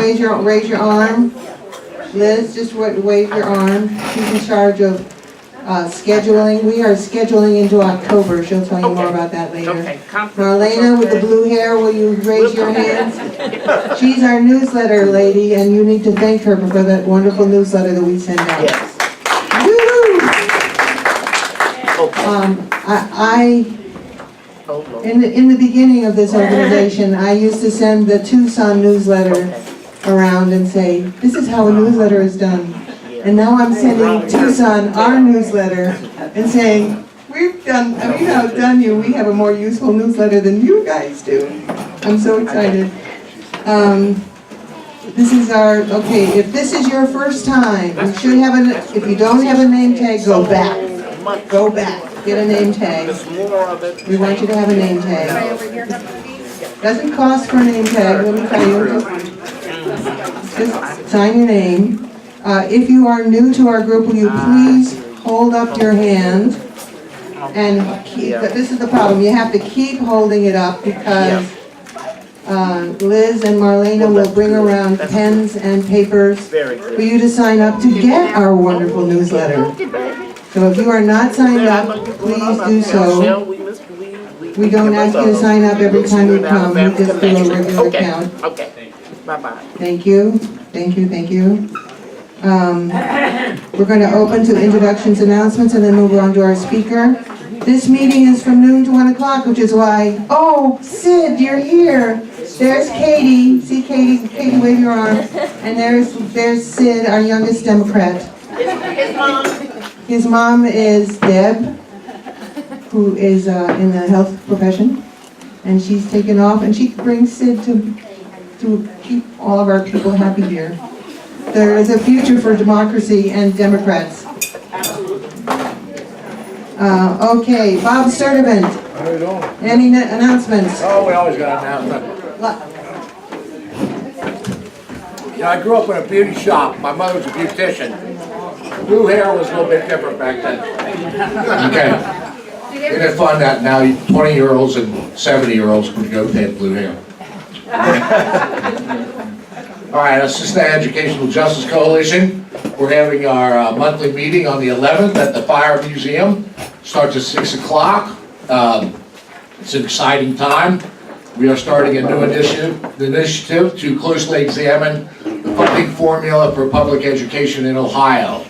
Raise your arm. Liz, just wave your arm. She's in charge of scheduling. We are scheduling into October. She'll tell you more about that later. Okay. Marlena with the blue hair, will you raise your hands? She's our newsletter lady, and you need to thank her for that wonderful newsletter that we send out. Yes. Woo! In the beginning of this organization, I used to send the Tucson newsletter around and say, this is how a newsletter is done. And now I'm sending Tucson our newsletter and saying, we've outdone you. We have a more useful newsletter than you guys do. I'm so excited. This is our, okay, if this is your first time, you should have if you don't have a name tag, go back. Go back, get a name tag. We want you to have a name tag. Doesn't cost for a name tag, let me tell you. Just sign your name. If you are new to our group, will you please hold up your hand and keep, this is the problem, you have to keep holding it up because Liz and Marlena will bring around pens and papers for you to sign up to get our wonderful newsletter. So if you are not signed up, please do so. We don't ask you to sign up every time you come, we just do a regular count. Okay. Bye-bye. Thank you, thank you, thank you. We're going to open to introductions, announcements, and then move on to our speaker. This meeting is from noon to 1 o'clock, which is why, oh, Sid, you're here. There's Katie. See Katie? Katie, wave your arm. And there's Sid, our youngest Democrat. His mom. His mom is Deb, who is in the health profession. And she's taken off, and she brings Sid to keep all of our people happy here. There is a future for democracy and Democrats. Okay, Bob Sturdivant. How you doing? Any announcements? Oh, we always got an announcement. Yeah, I grew up in a beauty shop. My mother was a beautician. Blue hair was a little bit different back then. Okay. Isn't it fun that now 20-year-olds and 70-year-olds can go have blue hair? All right, Assistant Educational Justice Coalition. We're having our monthly meeting on the 11th at the Fire Museum. Starts at 6 o'clock. It's an exciting time. We are starting a new initiative to closely examine the funding formula for public education in Ohio.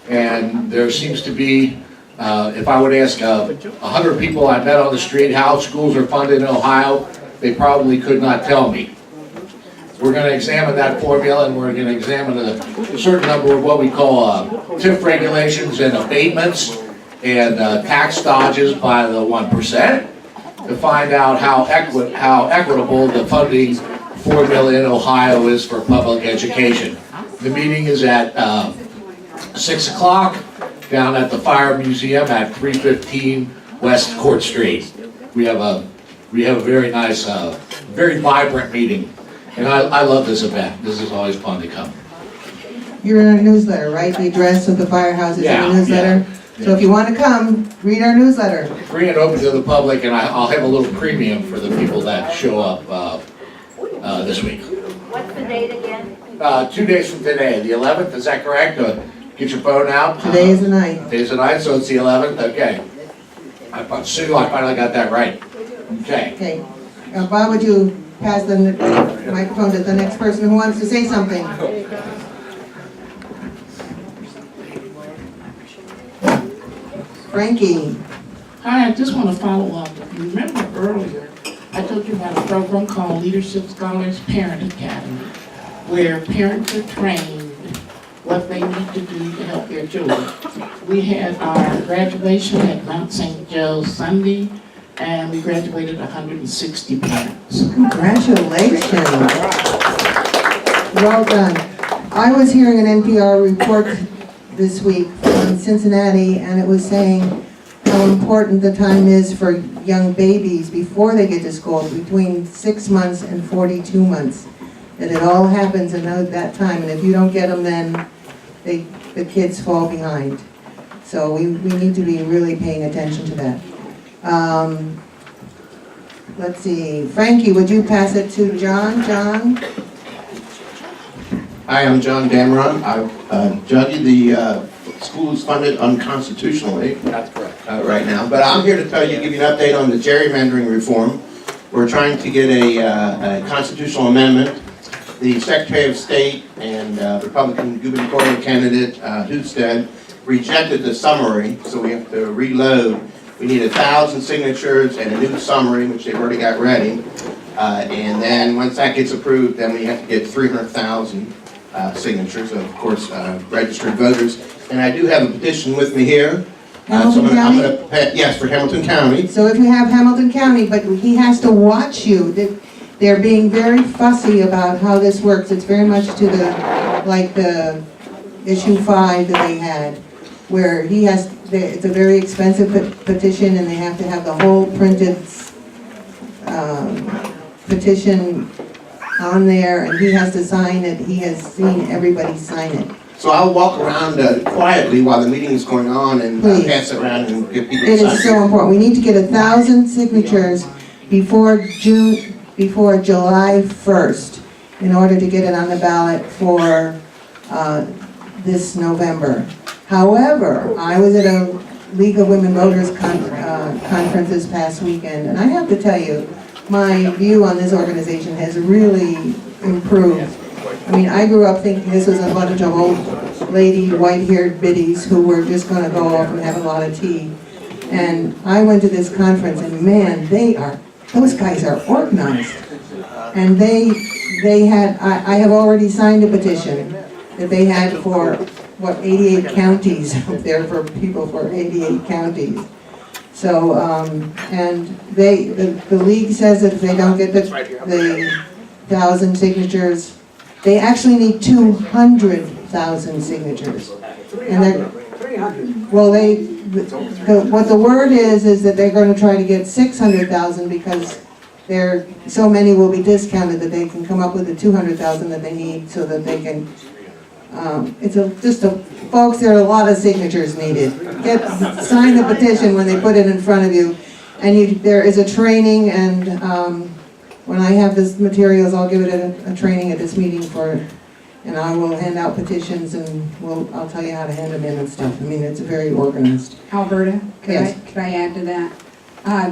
And there seems to be, if I would ask 100 people I met on the street how schools are funded in Ohio, they probably could not tell me. We're going to examine that formula, and we're going to examine a certain number of what we call TIF regulations and abatements and tax dodges by the 1% to find out how equitable the funding formula in Ohio is for public education. The meeting is at 6 o'clock down at the Fire Museum at 315 West Court Street. We have a very nice, very vibrant meeting. And I love this event. This is always fun to come. You're in our newsletter, right? The address of the firehouse is in the newsletter. Yeah. So if you want to come, read our newsletter. Free and open to the public, and I'll have a little premium for the people that show up this week. What's the date again? 2 days from today, the 11th, is that correct? Get your phone out. Today is the 9th. Today's the 9th, so it's the 11th, okay. Sue, I finally got that right. Okay. Okay. Bob, would you pass the microphone to the next person who wants to say something? Frankie. Hi, I just want to follow up. You remember earlier, I told you about a program called Leadership Scholars Parent Academy, where parents are trained what they need to do to help their children. We had our graduation at Mount St. Joe's Sunday, and we graduated 160 parents. Congratulations. Well done. I was hearing an NPR report this week from Cincinnati, and it was saying how important the time is for young babies before they get to school, between 6 months and 42 months. That it all happens in that time, and if you don't get them then, the kids fall behind. So we need to be really paying attention to that. Let's see, Frankie, would you pass it to John? John? Hi, I'm John Dameron. Judge, the school is funded unconstitutionally. That's correct. Right now, but I'm here to give you an update on the gerrymandering reform. We're trying to get a constitutional amendment. The Secretary of State and Republican gubernatorial candidate, Husted, rejected the summary, so we have to reload. We need 1,000 signatures and a new summary, which they've already got ready. And then once that gets approved, then we have to get 300,000 signatures, of course, registered voters. And I do have a petition with me here. Hamilton County? Yes, for Hamilton County. So if you have Hamilton County, but he has to watch you. They're being very fussy about how this works. It's very much to the issue 5 that they had, where it's a very expensive petition and they have to have the whole printed petition on there and he has to sign it. He has seen everybody sign it. So I'll walk around quietly while the meeting is going on and pass it around and give people It is so important. We need to get 1,000 signatures before July 1st in order to get it on the ballot for this November. However, I was at a League of Women Voters conference this past weekend, and I have to tell you, my view on this organization has really improved. I mean, I grew up thinking this was a bunch of old lady, white-haired biddies who were just going to go off and have a lot of tea. And I went to this conference, and man, those guys are organized. And I have already signed a petition that they had for, 88 counties, there for people for 88 counties. So, and the league says that if they don't get the 1,000 signatures, they actually need 200,000 signatures. And 300. Well, what the word is that they're going to try to get 600,000 because so many will be discounted that they can come up with the 200,000 that they need so that they can. Folks, there are a lot of signatures needed. Sign the petition when they put it in front of you. And there is a training, and when I have this materials, I'll give it a training at this meeting and I will hand out petitions and I'll tell you how to hand them in and stuff. I mean, it's very organized. Alberta, Yes. could I add to that?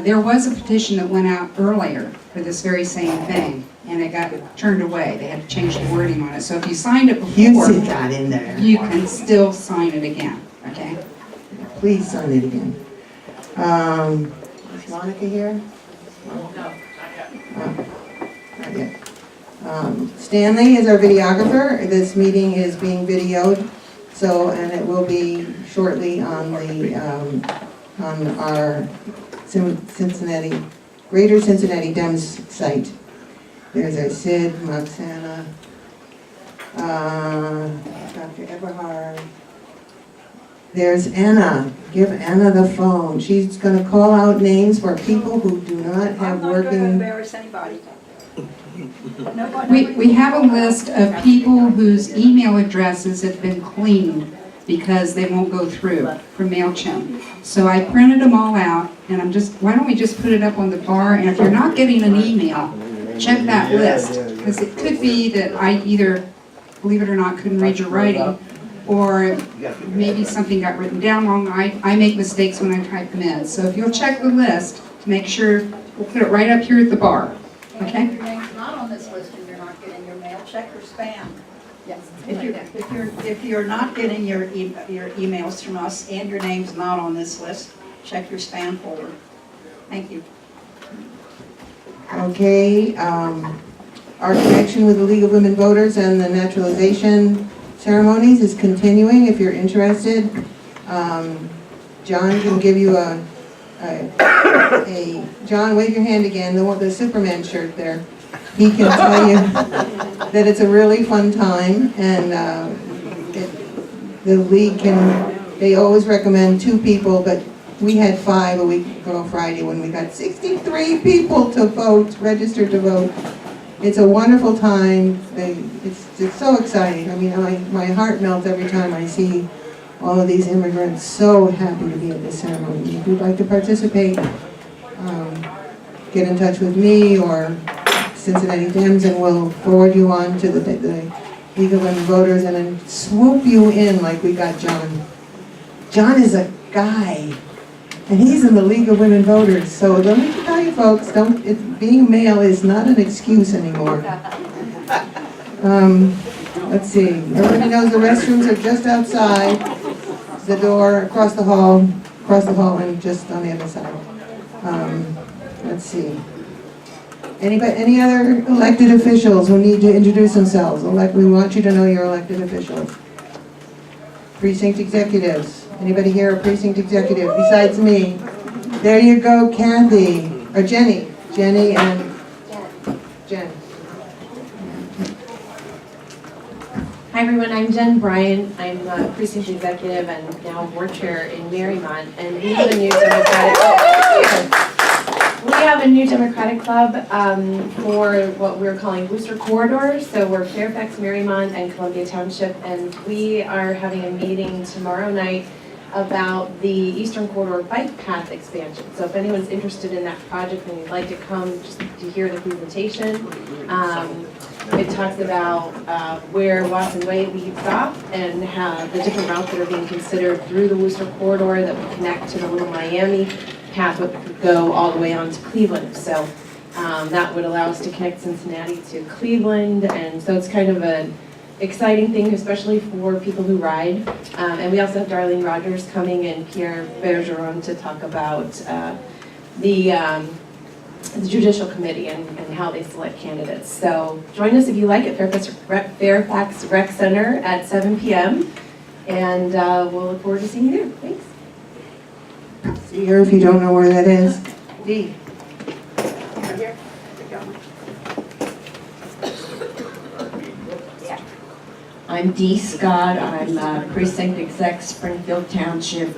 There was a petition that went out earlier for this very same thing, and it got turned away. They had to change the wording on it. So if you signed it You before, see that in there. you can still sign it again, okay? Please sign it again. Is Monica here? No. Not yet. Stanley is our videographer. This meeting is being videoed, and it will be shortly on our Greater Cincinnati Dems site. There's our Sid, Moxana, Dr. Eberhard. There's Anna. Give Anna the phone. She's going to call out names for people who do not have working. I'm not going to embarrass anybody. We have a list of people whose email addresses have been cleaned because they won't go through for MailChimp. So I printed them all out, and why don't we just put it up on the bar, and if you're not getting an email, check that list, because it could be that I either, believe it or not, couldn't read your writing, or maybe something got written down wrong. I make mistakes when I type them in. So if you'll check the list to make sure, we'll put it right up here at the bar, okay? If your name's not on this list and you're not getting your mail, check your spam. Yes. If you're not getting your emails from us and your name's not on this list, check your spam folder. Thank you. Okay, our connection with the League of Women Voters and the naturalization ceremonies is continuing. If you're interested, John can give you John, wave your hand again, the Superman shirt there. He can tell you that it's a really fun time, and the league they always recommend 2 people, but we had 5 a week ago Friday when we got 63 people to vote, registered to vote. It's a wonderful time. It's so exciting. I mean, my heart melts every time I see all of these immigrants so happy to be at this ceremony. If you'd like to participate, get in touch with me or Cincinnati Dems, and we'll forward you on to the League of Women Voters and then swoop you in like we got John. John is a guy, and he's in the League of Women Voters. So let me tell you folks, being male is not an excuse anymore. Let's see, everybody knows the restrooms are just outside the door, across the hall, and just on the other side. Let's see. Any other elected officials who need to introduce themselves? We want you to know you're elected officials. Precinct executives. Anybody here a precinct executive besides me? There you go, Kathy, or Jenny. Jenny and Jen. Hi everyone, I'm Jen Bryan. I'm a precinct executive and now board chair in Marymount, and we have a new Democratic club for what we're calling booster corridors. So we're Fairfax, Marymount, and Columbia Township, and we are having a meeting tomorrow night about the Eastern Corridor bike path expansion. So if anyone's interested in that project and you'd like to come just to hear the presentation, it talks about where Watson Way leads off and how the different routes that are being considered through the Worcester corridor that would connect to the Little Miami path that could go all the way on to Cleveland. So that would allow us to connect Cincinnati to Cleveland, and so it's kind of an exciting thing, especially for people who ride. And we also have Darlene Rogers coming and Pierre Bergeron to talk about the Judicial Committee and how they select candidates. So join us if you like at Fairfax Rec Center at 7 p.m. And we'll look forward to seeing you there. Thanks. See her if you don't know where that is. Dee. I'm Dee Scott. I'm precinct exec, Springfield Township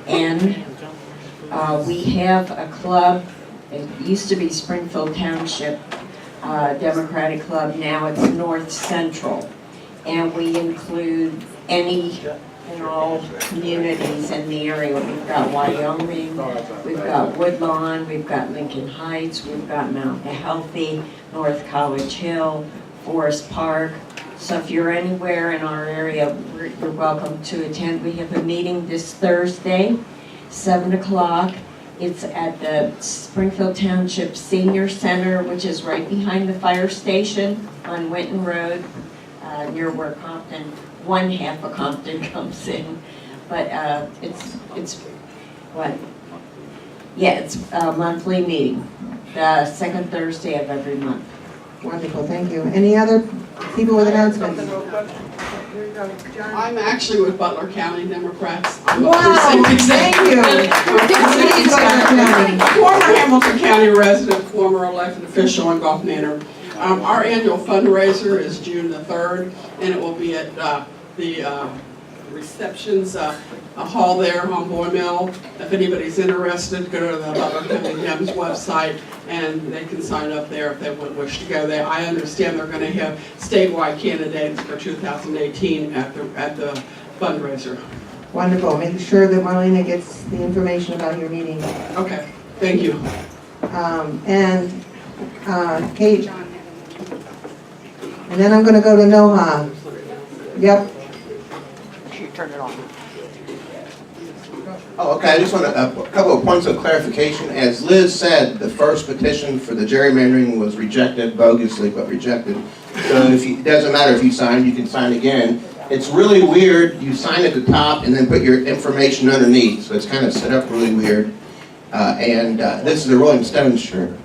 N. We have a club. It used to be Springfield Township Democratic Club. Now it's North Central, and we include any and all communities in the area. We've got Wyoming, we've got Woodlawn, we've got Lincoln Heights, we've got Mount Healthy, North College Hill, Forest Park. So if you're anywhere in our area, you're welcome to attend. We have a meeting this Thursday, 7 o'clock. It's at the Springfield Township Senior Center, which is right behind the fire station on Winton Road, near where Compton, one half of Compton comes in. But it's what? Yeah, it's a monthly meeting, the second Thursday of every month. Wonderful, thank you. Any other people with announcements? I'm actually with Butler County Democrats. Wow, thank you. Former Hamilton County resident, former elected official in Gulf Manor. Our annual fundraiser is June the 3rd, and it will be at the receptions hall there on Boy Mill. If anybody's interested, go to the Butler County Dems website and they can sign up there if they would wish to go there. I understand they're going to have statewide candidates for 2018 at the fundraiser. Wonderful. Make sure that Marlena gets the information about your meeting. Okay, thank you. Kate. And then I'm going to go to NOHA. Yep. Turn it on. Oh, okay, I just want a couple of points of clarification. As Liz said, the first petition for the gerrymandering was rejected, bogusly, but rejected. So it doesn't matter if you sign, you can sign again. It's really weird, you sign at the top and then put your information underneath, so it's kind of set up really weird. This is a Rolling Stones shirt.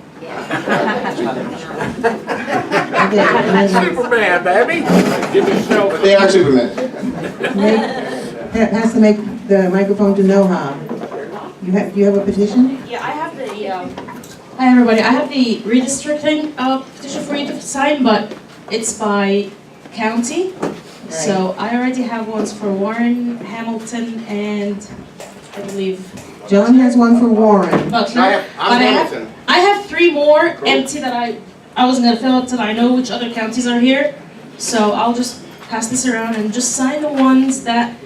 Superman, baby. Give yourself They are Superman. Has to make the microphone to NOHA. You have a petition? Yeah, I have the, hi everybody, I have the redistricting petition for you to sign, but it's by county. Right. So I already have ones for Warren, Hamilton, and I believe. John has one for Warren. But I'm Hamilton. I have 3 more empty that I wasn't gonna fill out till I know which other counties are here. So I'll just pass this around and just sign the ones that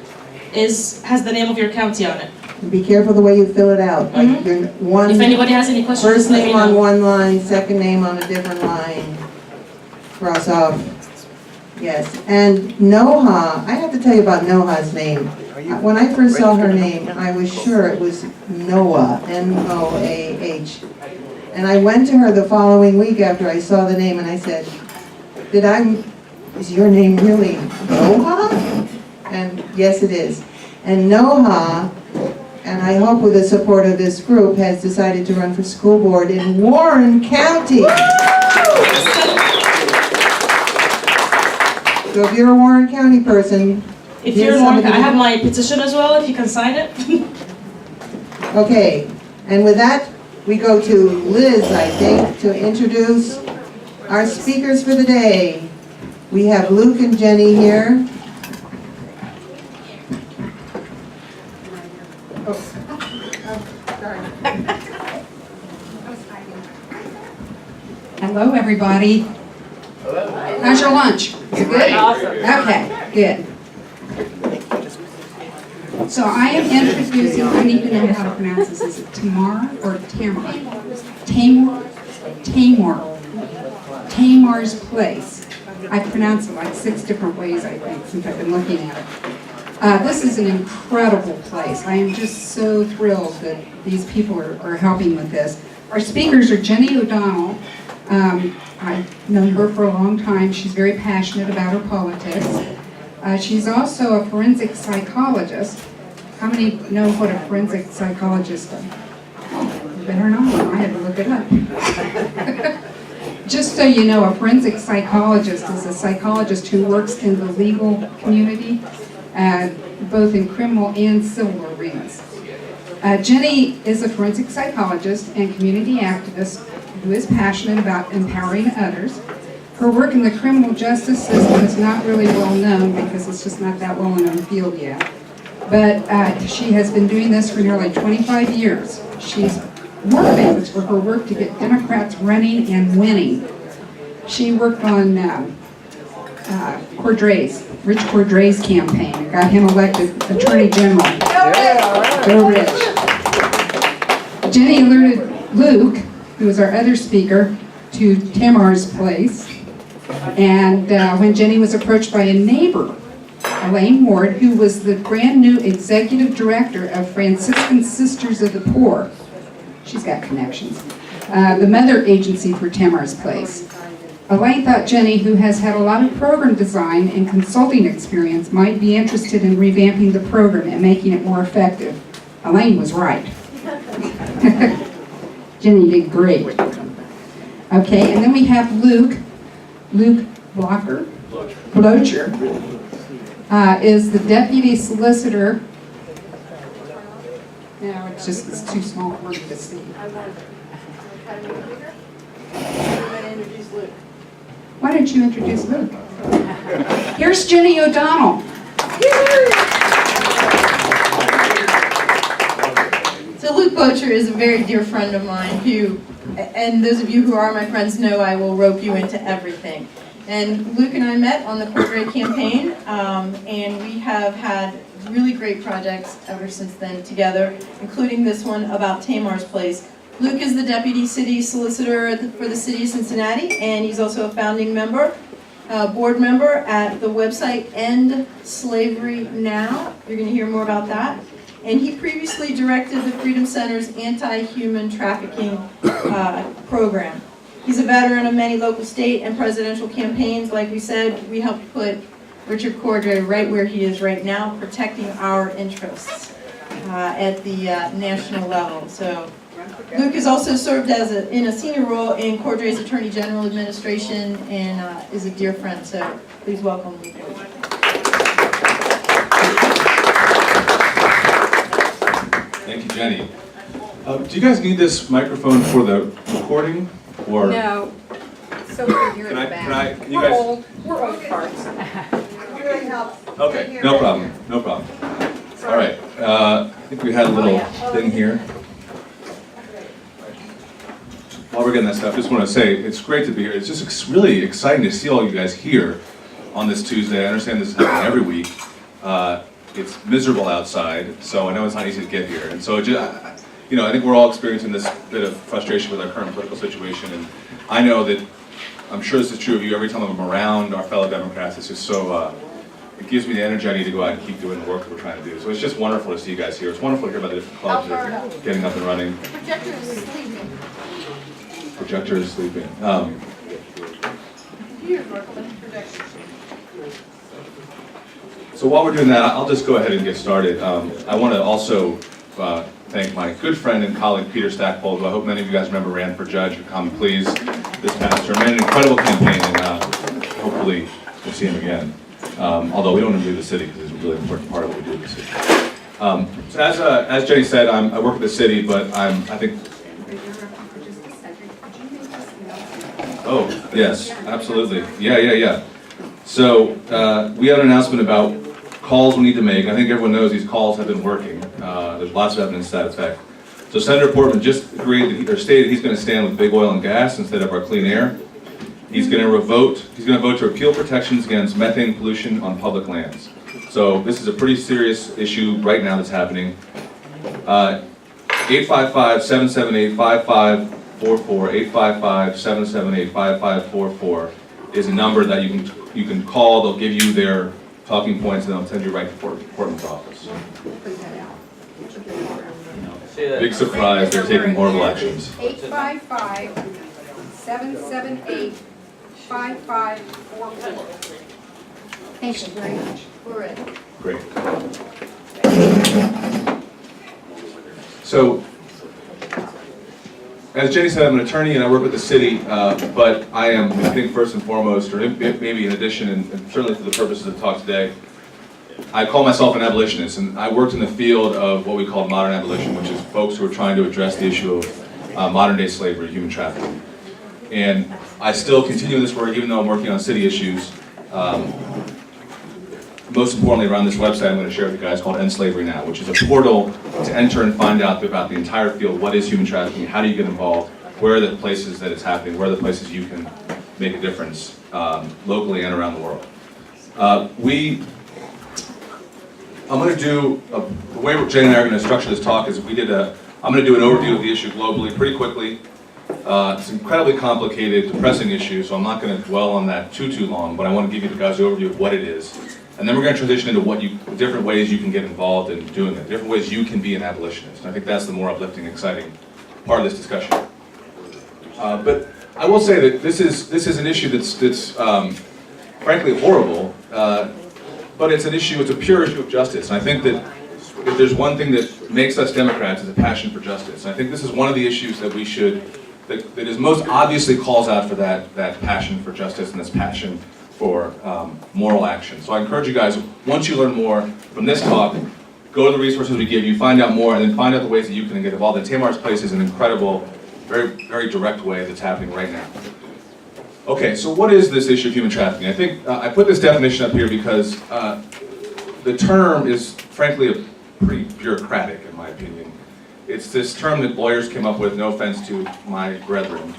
has the name of your county on it. Be careful the way you fill it out. Like your one. If anybody has any questions, First just let me name on know. one line, second name on a different line. Cross off. Yes, and Noha, I have to tell you about Noha's name. When I first saw her name, I was sure it was Noah, N-O-A-H. And I went to her the following week after I saw the name and I said, is your name really Noha? And yes, it is. And Noha, and I hope with the support of this group, has decided to run for school board in Warren County. So if you're a Warren County person, If you're in Warren, I have my petition as well, if you can sign it. okay. And with that, we go to Liz, I think, to introduce our speakers for the day. We have Luke and Jenny here. Hello, everybody. How's your lunch? Is it good? Okay, good. So I am introducing, I need to know how to pronounce this. Is it Tamar or Tamar? Tamar's Place. I pronounce it like 6 different ways, I think, since I've been looking at it. This is an incredible place. I am just so thrilled that these people are helping with this. Our speakers are Jenny O'Donnell. I've known her for a long time. She's very passionate about her politics. She's also a forensic psychologist. How many know what a forensic psychologist is? Oh, you better not. I had to look it up. Just so you know, a forensic psychologist is a psychologist who works in the legal community, both in criminal and civil arenas. Jenny is a forensic psychologist and community activist who is passionate about empowering others. Her work in the criminal justice system is not really well known because it's just not that well known field yet. But she has been doing this for nearly 25 years. She's more famous for her work to get Democrats running and winning. She worked on Rich Cordray's campaign and got him elected Attorney General. Go Rich. Jenny alerted Luke, who is our other speaker, to Tamar's Place. And when Jenny was approached by a neighbor, Elaine Ward, who was the brand new executive director of Franciscan Sisters of the Poor, she's got connections, the mother agency for Tamar's Place. Elaine thought Jenny, who has had a lot of program design and consulting experience, might be interested in revamping the program and making it more effective. Elaine was right. Jenny did great. Okay, and then we have Luke Blocher, is the deputy solicitor. No, it's too small for me to see. Why don't you introduce Luke? Here's Jenny O'Donnell. So Luke Blocher is a very dear friend of mine who, and those of you who are my friends know I will rope you into everything. And Luke and I met on the Cordray campaign, and we have had really great projects ever since then together, including this one about Tamar's Place. Luke is the deputy city solicitor for the city of Cincinnati, and he's also a founding member, board member at the website End Slavery Now. You're going to hear more about that. And he previously directed the Freedom Center's anti-human trafficking program. He's a veteran of many local, state, and presidential campaigns. Like we said, we helped put Richard Cordray right where he is right now, protecting our interests at the national level. So Luke has also served in a senior role in Cordray's Attorney General administration and is a dear friend. So please welcome Luke. Thank you, Jenny. Do you guys need this microphone for the recording, or? No. So we're here Can at the I, back. can you guys? We're old parts. Okay, no problem, no problem. All right, I think we had a little thing here. While we're getting that stuff, I just want to say it's great to be here. It's just really exciting to see all you guys here on this Tuesday. I understand this is happening every week. It's miserable outside, so I know it's not easy to get here. And so, I think we're all experiencing this bit of frustration with our current political situation. And I know that I'm sure this is true of you, every time I'm around our fellow Democrats, it's just so, it gives me the energy I need to go out and keep doing the work that we're trying to do. So it's just wonderful to see you guys here. It's wonderful to hear about the different clubs that are getting up and running. The projector is sleeping. Projector is sleeping. Computer's working, but the projector. So while we're doing that, I'll just go ahead and get started. I want to also thank my good friend and colleague Peter Stackpole, who I hope many of you guys remember ran for judge at Common Pleas this past term. Ran an incredible campaign, and hopefully we'll see him again. Although we don't want to leave the city because it's a really important part of what we do in the city. So as Jenny said, I work at the city, but I think. Oh yes, absolutely. Yeah. So we had an announcement about calls we need to make. I think everyone knows these calls have been working. There's lots of evidence to that effect. So Senator Portman just agreed that, or stated he's going to stand with big oil and gas instead of our clean air. He's going to vote to repeal protections against methane pollution on public lands. So this is a pretty serious issue right now that's happening. 855-778-5544, 855-778-5544 is a number that you can call. They'll give you their talking points and they'll send you right to Portman's office. Big surprise, they're taking horrible actions. 855-778-5544. Thank you very much. We're ready. Great. So, as Jenny said, I'm an attorney and I work with the city, but I am, I think first and foremost, or maybe in addition, and certainly for the purposes of the talk today, I call myself an abolitionist, and I worked in the field of what we call modern abolition, which is folks who are trying to address the issue of modern-day slavery, human trafficking. And I still continue this work even though I'm working on city issues. Most importantly, around this website I'm going to share with you guys called End Slavery Now, which is a portal to enter and find out about the entire field. What is human trafficking? How do you get involved? Where are the places that it's happening? Where are the places you can make a difference locally and around the world? I'm going to do, the way Jane and I are going to structure this talk is I'm going to do an overview of the issue globally pretty quickly. It's an incredibly complicated, depressing issue, so I'm not going to dwell on that too long, but I want to give you the guys an overview of what it is. And then we're going to transition into different ways you can get involved in doing it, different ways you can be an abolitionist. And I think that's the more uplifting, exciting part of this discussion. But I will say that this is an issue that's frankly horrible, but it's an issue, it's a pure issue of justice. And I think that if there's one thing that makes us Democrats, it's a passion for justice. And I think this is one of the issues that we should, that is most obviously calls out for that passion for justice and this passion for moral action. So I encourage you guys, once you learn more from this talk, go to the resources we give you, find out more, and then find out the ways that you can get involved. And Tamar's Place is an incredible, very, very direct way that's happening right now. Okay, so what is this issue of human trafficking? I think I put this definition up here because the term is frankly pretty bureaucratic in my opinion. It's this term that lawyers came up with, no offense to my brethren,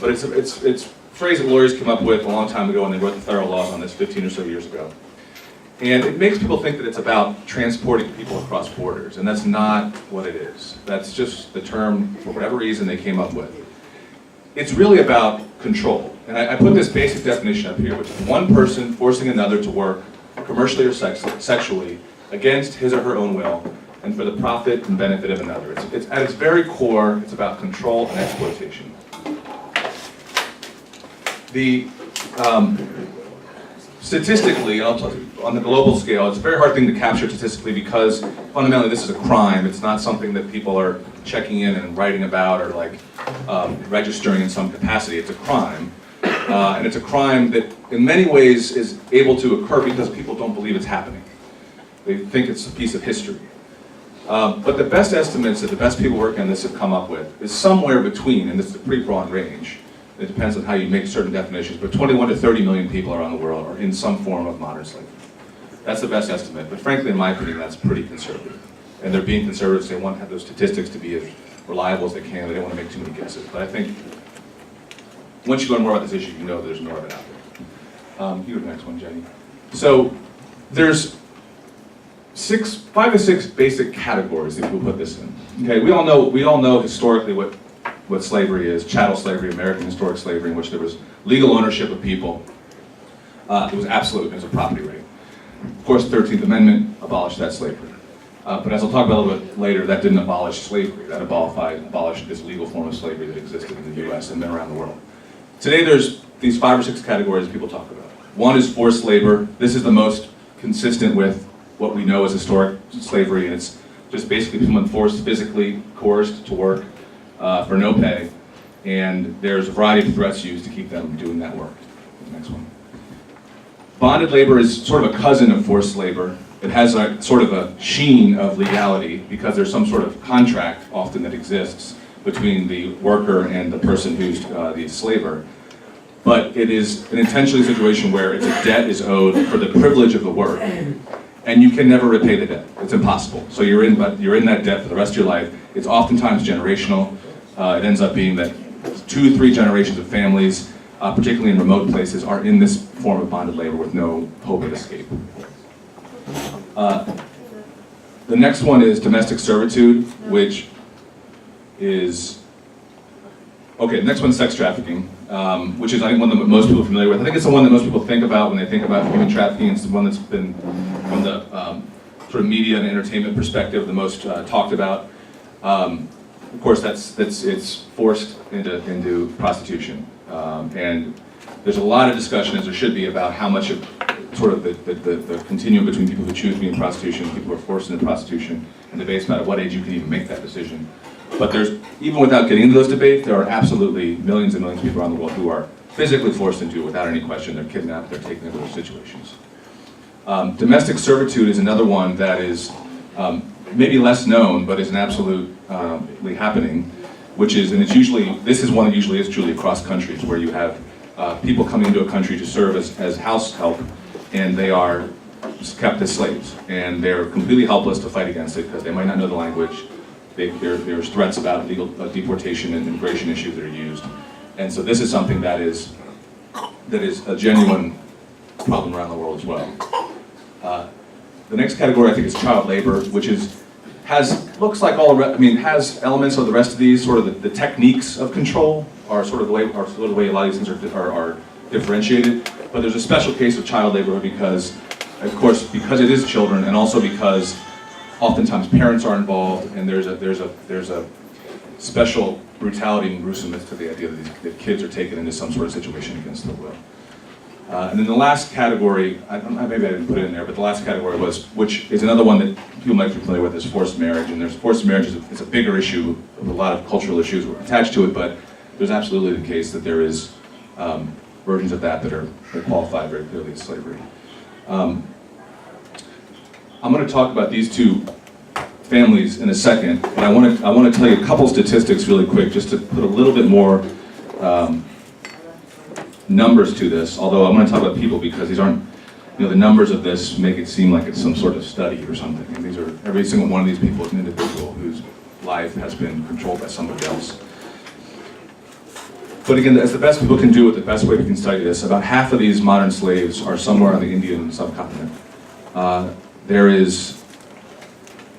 but it's a phrase that lawyers came up with a long time ago when they wrote the federal laws on this 15 or so years ago. And it makes people think that it's about transporting people across borders, and that's not what it is. That's just the term, for whatever reason, they came up with. It's really about control. And I put this basic definition up here, which is one person forcing another to work commercially or sexually against his or her own will and for the profit and benefit of another. It's at its very core, it's about control and exploitation. Statistically, on the global scale, it's a very hard thing to capture statistically because fundamentally this is a crime. It's not something that people are checking in and writing about or like registering in some capacity. It's a crime. And it's a crime that in many ways is able to occur because people don't believe it's happening. They think it's a piece of history. But the best estimates that the best people working on this have come up with is somewhere between, and this is a pretty broad range, it depends on how you make certain definitions, but 21 to 30 million people around the world are in some form of modern slavery. That's the best estimate, but frankly, in my opinion, that's pretty conservative. And they're being conservative, so they want to have those statistics to be as reliable as they can, they don't want to make too many guesses. But I think once you learn more about this issue, you know there's more of it out there. You go to the next one, Jenny. So there's 5 to 6 basic categories that people put this in. Okay, we all know historically what what slavery is, chattel slavery, American historic slavery, in which there was legal ownership of people. It was absolute, it was a property right. Of course, the 13th Amendment abolished that slavery. But as I'll talk about a little bit later, that didn't abolish slavery. That abolished this legal form of slavery that existed in the US and then around the world. Today there's these 5 or 6 categories people talk about. One is forced labor. This is the most consistent with what we know as historic slavery, and it's just basically someone forced, physically coerced to work for no pay, and there's a variety of threats used to keep them doing that work. The next one. Bonded labor is sort of a cousin of forced labor. It has a sort of a sheen of legality because there's some sort of contract often that exists between the worker and the person who's the slaver. But it is an intentional situation where it's a debt is owed for the privilege of the work, and you can never repay the debt. It's impossible. So you're in that debt for the rest of your life. It's oftentimes generational. It ends up being that 2 or 3 generations of families, particularly in remote places, are in this form of bonded labor with no hope of escape. The next one is domestic servitude, which is, okay, the next one is sex trafficking, which is I think one that most people are familiar with. I think it's the one that most people think about when they think about human trafficking. It's the one that's been, from the sort of media and entertainment perspective, the most talked about. Of course, it's forced into prostitution. And there's a lot of discussion, as there should be, about how much of sort of the continuum between people who choose to be in prostitution and people who are forced into prostitution, and debates about at what age you can even make that decision. But there's, even without getting into those debates, there are absolutely millions and millions of people around the world who are physically forced into it without any question. They're kidnapped, they're taken into those situations. Domestic servitude is another one that is maybe less known, but is an absolutely happening, which is, and it's usually, this is one that usually is truly across countries, where you have people coming into a country to serve as house help, and they are kept as slaves, and they're completely helpless to fight against it because they might not know the language. There's threats about legal deportation and immigration issues that are used, and so this is something that is a genuine problem around the world as well. The next category I think is child labor, which looks like has elements of the rest of these. Sort of the techniques of control are sort of the way a lot of these things are differentiated. But there's a special case of child labor because, of course, because it is children, and also because oftentimes parents are involved, and there's a special brutality and gruesomeness to the idea that kids are taken into some sort of situation against their will. And then the last category, maybe I didn't put it in there, but the last category which is another one that people might be familiar with, is forced marriage. And there's forced marriage is a bigger issue, with a lot of cultural issues attached to it, but there's absolutely the case that there is versions of that qualify very clearly as slavery. I'm going to talk about these 2 families in a second, but I want to tell you a couple statistics really quick, just to put a little bit more numbers to this, although I'm going to talk about people because these aren't, the numbers of this make it seem like it's some sort of study or something. And these are, every single one of these people is an individual whose life has been controlled by somebody else. But again, as the best people can do it, the best way we can study this, about half of these modern slaves are somewhere on the Indian subcontinent. There is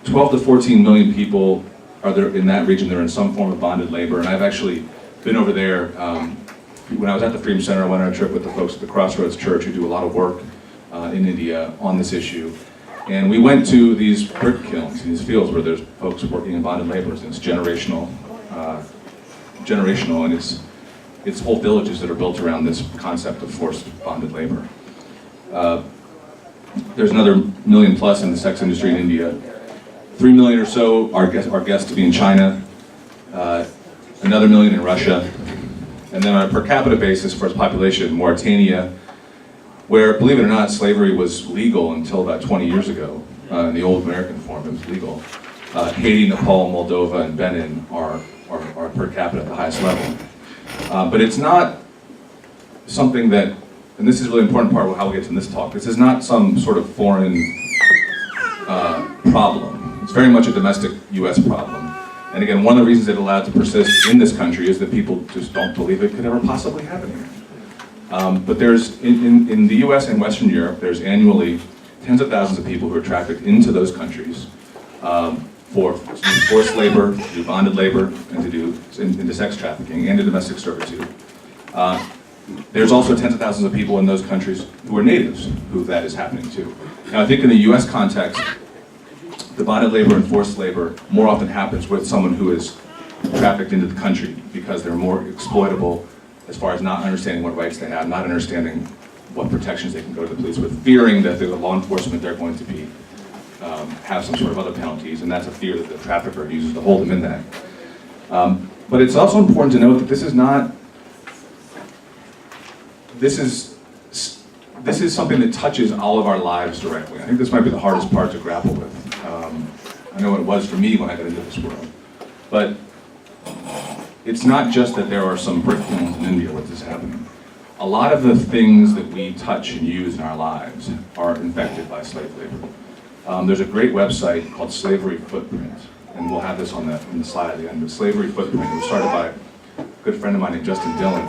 12 to 14 million people are there in that region. They're in some form of bonded labor, and I've actually been over there. When I was at the Freedom Center, I went on a trip with the folks at the Crossroads Church who do a lot of work in India on this issue. And we went to these brick kilns, these fields where there's folks working in bonded labor, and it's generational, and it's whole villages that are built around this concept of forced bonded labor. There's another 1 million plus in the sex industry in India. 3 million or so are guessed to be in China, another 1 million in Russia. And then on a per capita basis for its population, Mauritania, where, believe it or not, slavery was legal until about 20 years ago. In the old American form, it was legal. Haiti, Nepal, Moldova, and Benin are per capita at the highest level. But it's not something that, and this is a really important part of how we get to this talk, this is not some sort of foreign problem. It's very much a domestic US problem. And again, one of the reasons it allowed to persist in this country is that people just don't believe it could ever possibly happen here. But there's, in the US and Western Europe, there's annually tens of thousands of people who are trafficked into those countries for forced labor, to do bonded labor, and to do into sex trafficking and to domestic servitude. There's also tens of thousands of people in those countries who are natives who that is happening to. Now, I think in the U.S. context, the bonded labor and forced labor more often happens with someone who is trafficked into the country because they're more exploitable as far as not understanding what rights they have, not understanding what protections they can go to the police with, fearing that the law enforcement they're going to be have some sort of other penalties, and that's a fear that the trafficker uses to hold them in that. But it's also important to note that this is something that touches all of our lives directly. I think this might be the hardest part to grapple with. I know it was for me when I got into this world. But it's not just that there are some brick kilns in India where this is happening. A lot of the things that we touch and use in our lives are infected by slave labor. There's a great website called Slavery Footprint, and we'll have this on the slide at the end, but Slavery Footprint, it was started by a good friend of mine named Justin Dillon,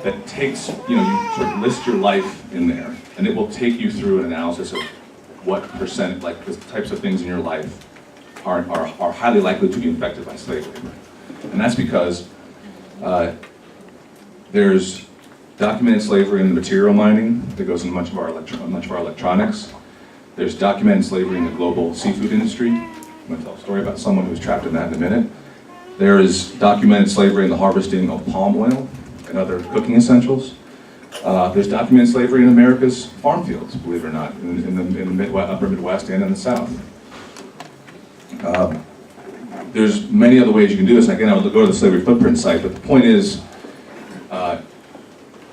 that takes, you sort of list your life in there, and it will take you through an analysis of what percent, like the types of things in your life are highly likely to be infected by slave labor. And that's because there's documented slavery in the material mining that goes into much of our electronics. There's documented slavery in the global seafood industry. I'm going to tell a story about someone who was trapped in that in a minute. There is documented slavery in the harvesting of palm oil and other cooking essentials. There's documented slavery in America's farm fields, believe it or not, in the Midwest, upper Midwest and in the South. There's many other ways you can do this. Again, I would go to the Slavery Footprint site, but the point is,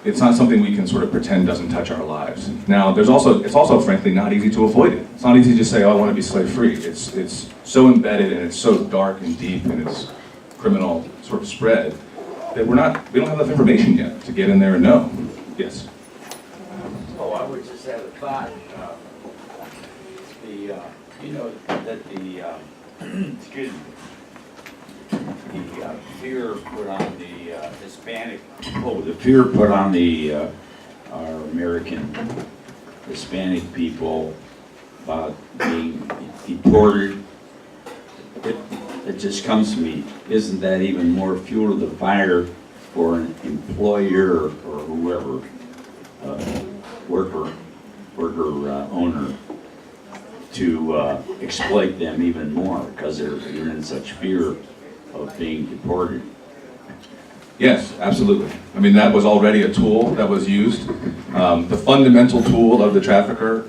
it's not something we can sort of pretend doesn't touch our lives. Now, it's also frankly not easy to avoid it. It's not easy to just say, oh, I want to be slave-free. It's so embedded and it's so dark and deep in its criminal sort of spread that we don't have enough information yet to get in there and know. Yes? Oh, I would just have a thought. You know that excuse me, the fear put on the Hispanic, the fear put on our American Hispanic people about being deported, it just comes to me, isn't that even more fuel to the fire for an employer or whoever, worker owner, to exploit them even more because they're in such fear of being deported? Yes, absolutely. I mean, that was already a tool that was used. The fundamental tool of the trafficker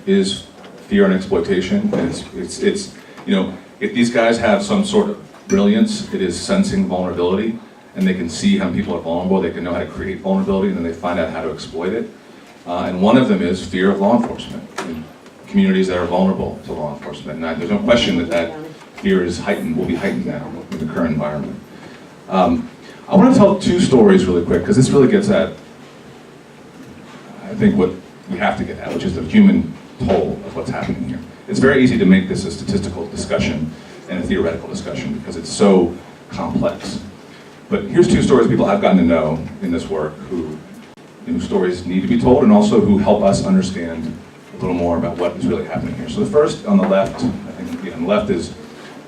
is fear and exploitation. And it's if these guys have some sort of brilliance, it is sensing vulnerability, and they can see how people are vulnerable, they can know how to create vulnerability, and then they find out how to exploit it. And one of them is fear of law enforcement in communities that are vulnerable to law enforcement. And there's no question that fear is heightened, will be heightened now in the current environment. I want to tell two stories really quick, because this really gets at, I think, what we have to get at, which is the human toll of what's happening here. It's very easy to make this a statistical discussion and a theoretical discussion because it's so complex. But here's two stories of people I've gotten to know in this work whose stories need to be told and also who help us understand a little more about what is really happening here. So the first on the left, I think on the left is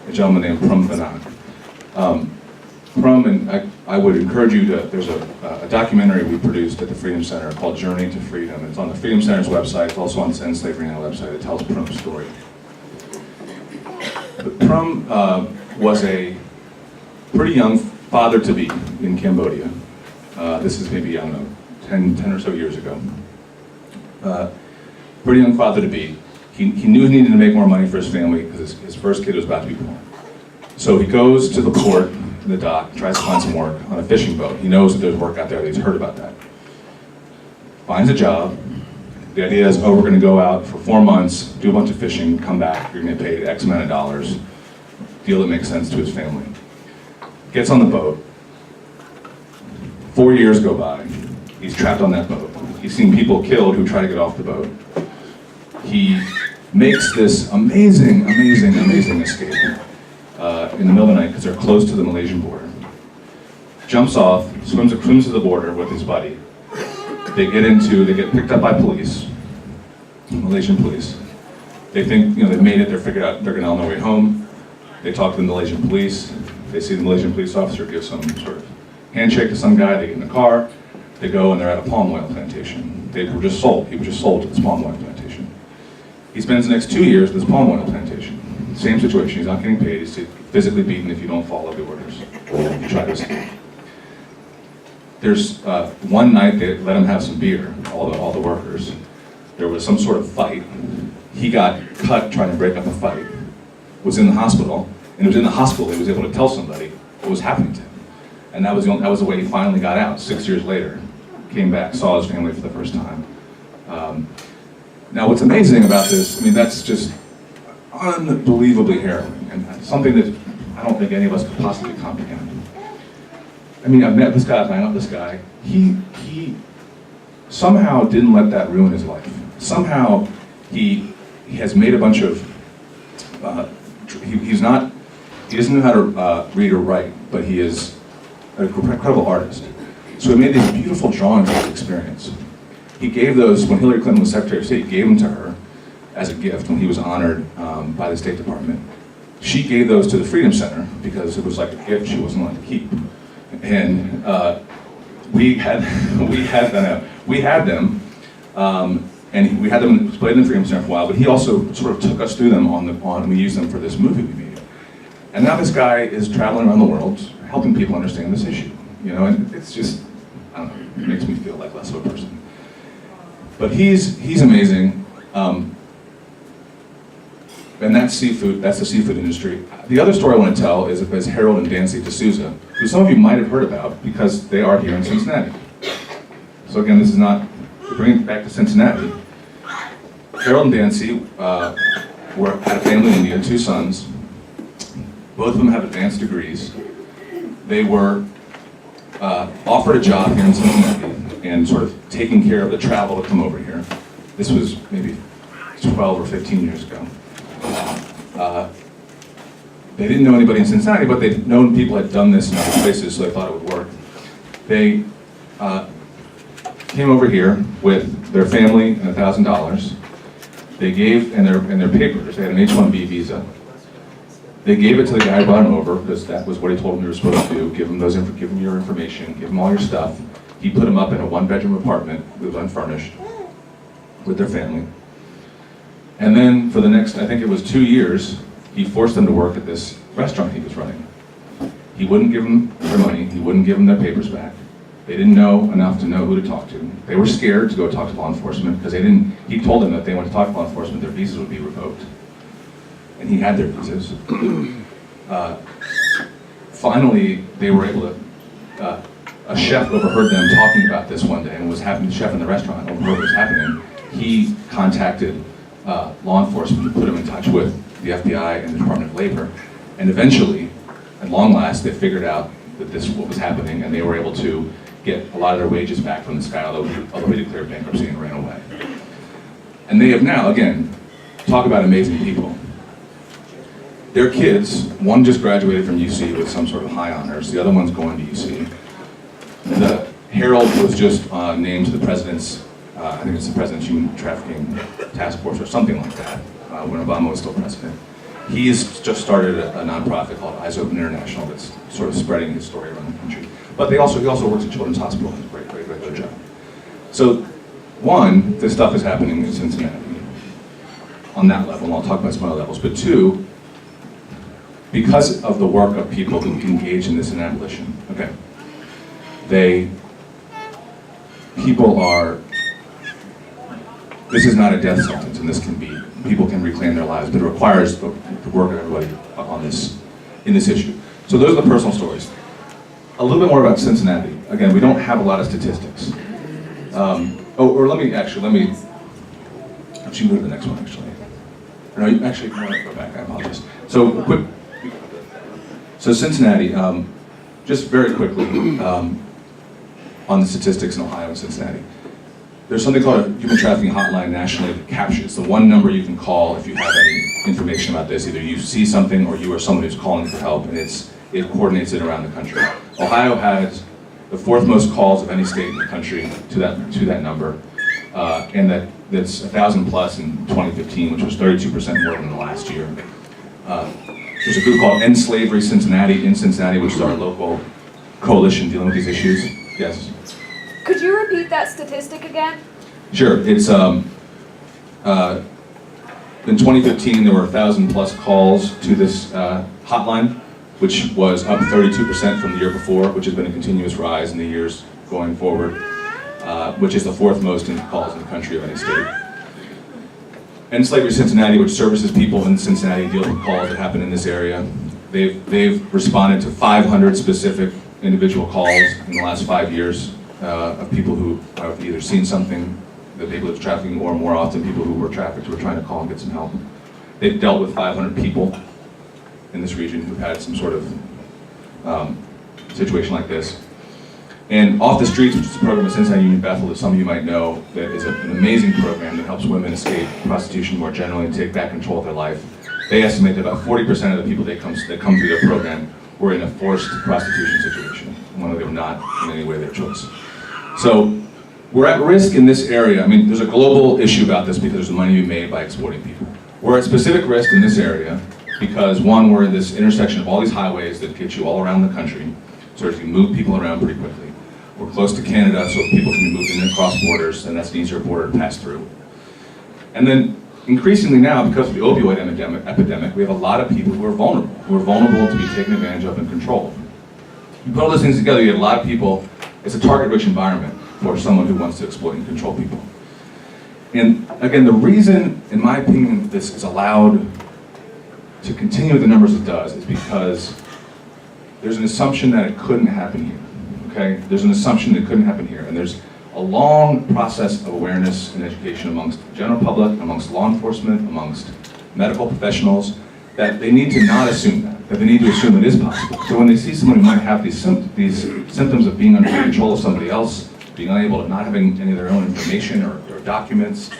a gentleman named Prum Vanak. Prum, and I would encourage you to, there's a documentary we produced at the Freedom Center called Journey to Freedom. It's on the Freedom Center's website, it's also on End Slavery Now website. It tells Prum's story. But Prum was a pretty young father-to-be in Cambodia. This is maybe, I don't know, 10 or so years ago. Pretty young father-to-be. He knew he needed to make more money for his family because his first kid was about to be born. So he goes to the port, in the dock, tries to find some work on a fishing boat. He knows that there's work out there, he's heard about that. Finds a job. The idea is, we're going to go out for 4 months, do a bunch of fishing, come back, you're going to get paid X amount of dollars. Deal that makes sense to his family. Gets on the boat. 4 years go by. He's trapped on that boat. He's seen people killed who try to get off the boat. He makes this amazing escape in the middle of the night because they're close to the Malaysian border. Jumps off, swims to the border with his buddy. They get picked up by police, Malaysian police. They think, they've made it, they're figured out they're gonna on their way home. They talk to the Malaysian police. They see the Malaysian police officer give some sort of handshake to some guy. They get in the car. They go and they're at a palm oil plantation. They were just sold. He was just sold to this palm oil plantation. He spends the next 2 years at this palm oil plantation. Same situation. He's not getting paid. He's physically beaten if you don't follow the orders. You try to escape. There's one night they let him have some beer, all the workers. There was some sort of fight. He got cut trying to break up a fight. Was in the hospital, and it was in the hospital he was able to tell somebody what was happening to him. And that was the way he finally got out. 6 years later, came back, saw his family for the first time. Now, what's amazing about this, I mean, that's just unbelievably harrowing, and something that I don't think any of us could possibly comprehend. I mean, I've met this guy, I know this guy. He somehow didn't let that ruin his life. Somehow he has made a bunch of, he doesn't know how to read or write, but he is an incredible artist. So he made these beautiful drawings of his experience. He gave those, when Hillary Clinton was Secretary of State, he gave them to her as a gift when he was honored by the State Department. She gave those to the Freedom Center because it was like a gift she wasn't allowed to keep. And we had them, and we had them displayed in the Freedom Center for a while, but he also sort of took us through them we used them for this movie we made. And now this guy is traveling around the world helping people understand this issue, you know, and it's just, I don't know, it makes me feel like less of a person. But he's amazing, and that's seafood, that's the seafood industry. The other story I want to tell is Harold and Dancy D'Souza, who some of you might have heard about because they are here in Cincinnati. So again, this is not, bringing it back to Cincinnati. Harold and Dancy had a family in India, 2 sons. Both of them have advanced degrees. They were offered a job here in Cincinnati and sort of taking care of the travel to come over here. This was maybe 12 or 15 years ago. They didn't know anybody in Cincinnati, but they'd known people had done this in other places, so they thought it would work. They came over here with their family and $1,000. They gave, and their papers, they had an H-1B visa. They gave it to the guy who brought them over, because that was what he told them they were supposed to do, give them your information, give them all your stuff. He put them up in a 1-bedroom apartment, it was unfurnished, with their family. And then for the next, I think it was 2 years, he forced them to work at this restaurant he was running. He wouldn't give them their money, he wouldn't give them their papers back. They didn't know enough to know who to talk to. They were scared to go talk to law enforcement because he told them that if they went to talk to law enforcement, their visas would be revoked. And he had their visas. Finally, they were able to, a chef overheard them talking about this one day, and the chef in the restaurant overheard what was happening. He contacted law enforcement to put him in touch with the FBI and the Department of Labor. And eventually, at long last, they figured out that this was what was happening, and they were able to get a lot of their wages back from this guy, although he declared bankruptcy and ran away. And they have now, again, talk about amazing people. Their kids, one just graduated from UC with some sort of high honors, the other one's going to UC. The Herald was just named to the president's, I think it's the President's Human Trafficking Task Force or something like that, when Obama was still president. He's just started a nonprofit called Eyes Open International that's sort of spreading his story around the country. But he also works at Children's Hospital and does a great job. So, one, this stuff is happening in Cincinnati on that level, and I'll talk about some other levels. But 2, because of the work of people who engage in this in abolition, okay, this is not a death sentence, and people can reclaim their lives, but it requires the work of everybody in this issue. So those are the personal stories. A little bit more about Cincinnati. Again, we don't have a lot of statistics. Let me actually move to the next one, actually. No, you want to go back, I apologize. So Cincinnati, just very quickly, on the statistics in Ohio and Cincinnati. There's something called a human trafficking hotline nationally that captures. It's the one number you can call if you have any information about this. Either you see something or you are someone who's calling for help, and it coordinates it around the country. Ohio has the 4th most calls of any state in the country to that number, and that's 1,000 plus in 2015, which was 32% more than the last year. There's a group called End Slavery Cincinnati in Cincinnati, which is our local coalition dealing with these issues. Yes? Could you repeat that statistic again? Sure. It's in 2015 there were 1,000+ calls to this hotline, which was up 32% from the year before, which has been a continuous rise in the years going forward, which is the 4th most in calls in the country of any state. End Slavery Cincinnati, which services people in Cincinnati, deals with calls that happen in this area. They've responded to 500 specific individual calls in the last 5 years of people who have either seen something that they believe is trafficking, or more often people who were trafficked who are trying to call and get some help. They've dealt with 500 people in this region who've had some sort of situation like this. And Off the Streets, which is a program at Cincinnati Union Bethel that some of you might know, that is an amazing program that helps women escape prostitution more generally and take back control of their life. They estimate that about 40% of the people that come through their program were in a forced prostitution situation, when they were not in any way their choice. So we're at risk in this area. I mean, there's a global issue about this because there's money to be made by exploiting people. We're at specific risk in this area because, one, we're in this intersection of all these highways that get you all around the country, so as you move people around pretty quickly. We're close to Canada, so people can be moved in and across borders, and that's an easier border to pass through. And then, increasingly now, because of the opioid epidemic, we have a lot of people who are vulnerable to be taken advantage of and controlled. You put all those things together, you have a lot of people. It's a target-rich environment for someone who wants to exploit and control people. And again, the reason, in my opinion, this is allowed to continue with the numbers it does is because there's an assumption that it couldn't happen here. Okay? There's an assumption that it couldn't happen here, and there's a long process of awareness and education amongst the general public, amongst law enforcement, amongst medical professionals, that they need to not assume that they need to assume it is possible. So when they see someone who might have these symptoms of being under the control of somebody else, being unable to not having any of their own information or documents,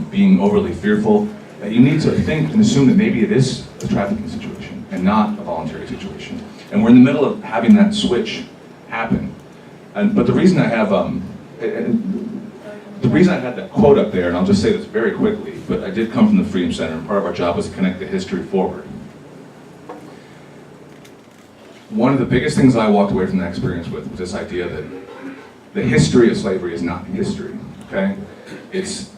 being overly fearful, that you need to think and assume that maybe it is a trafficking situation and not a voluntary situation. And we're in the middle of having that switch happen. But the reason I have that quote up there, and I'll just say this very quickly, but I did come from the Freedom Center, and part of our job was to connect the history forward. One of the biggest things I walked away from that experience with was this idea that the history of slavery is not history, okay? It's,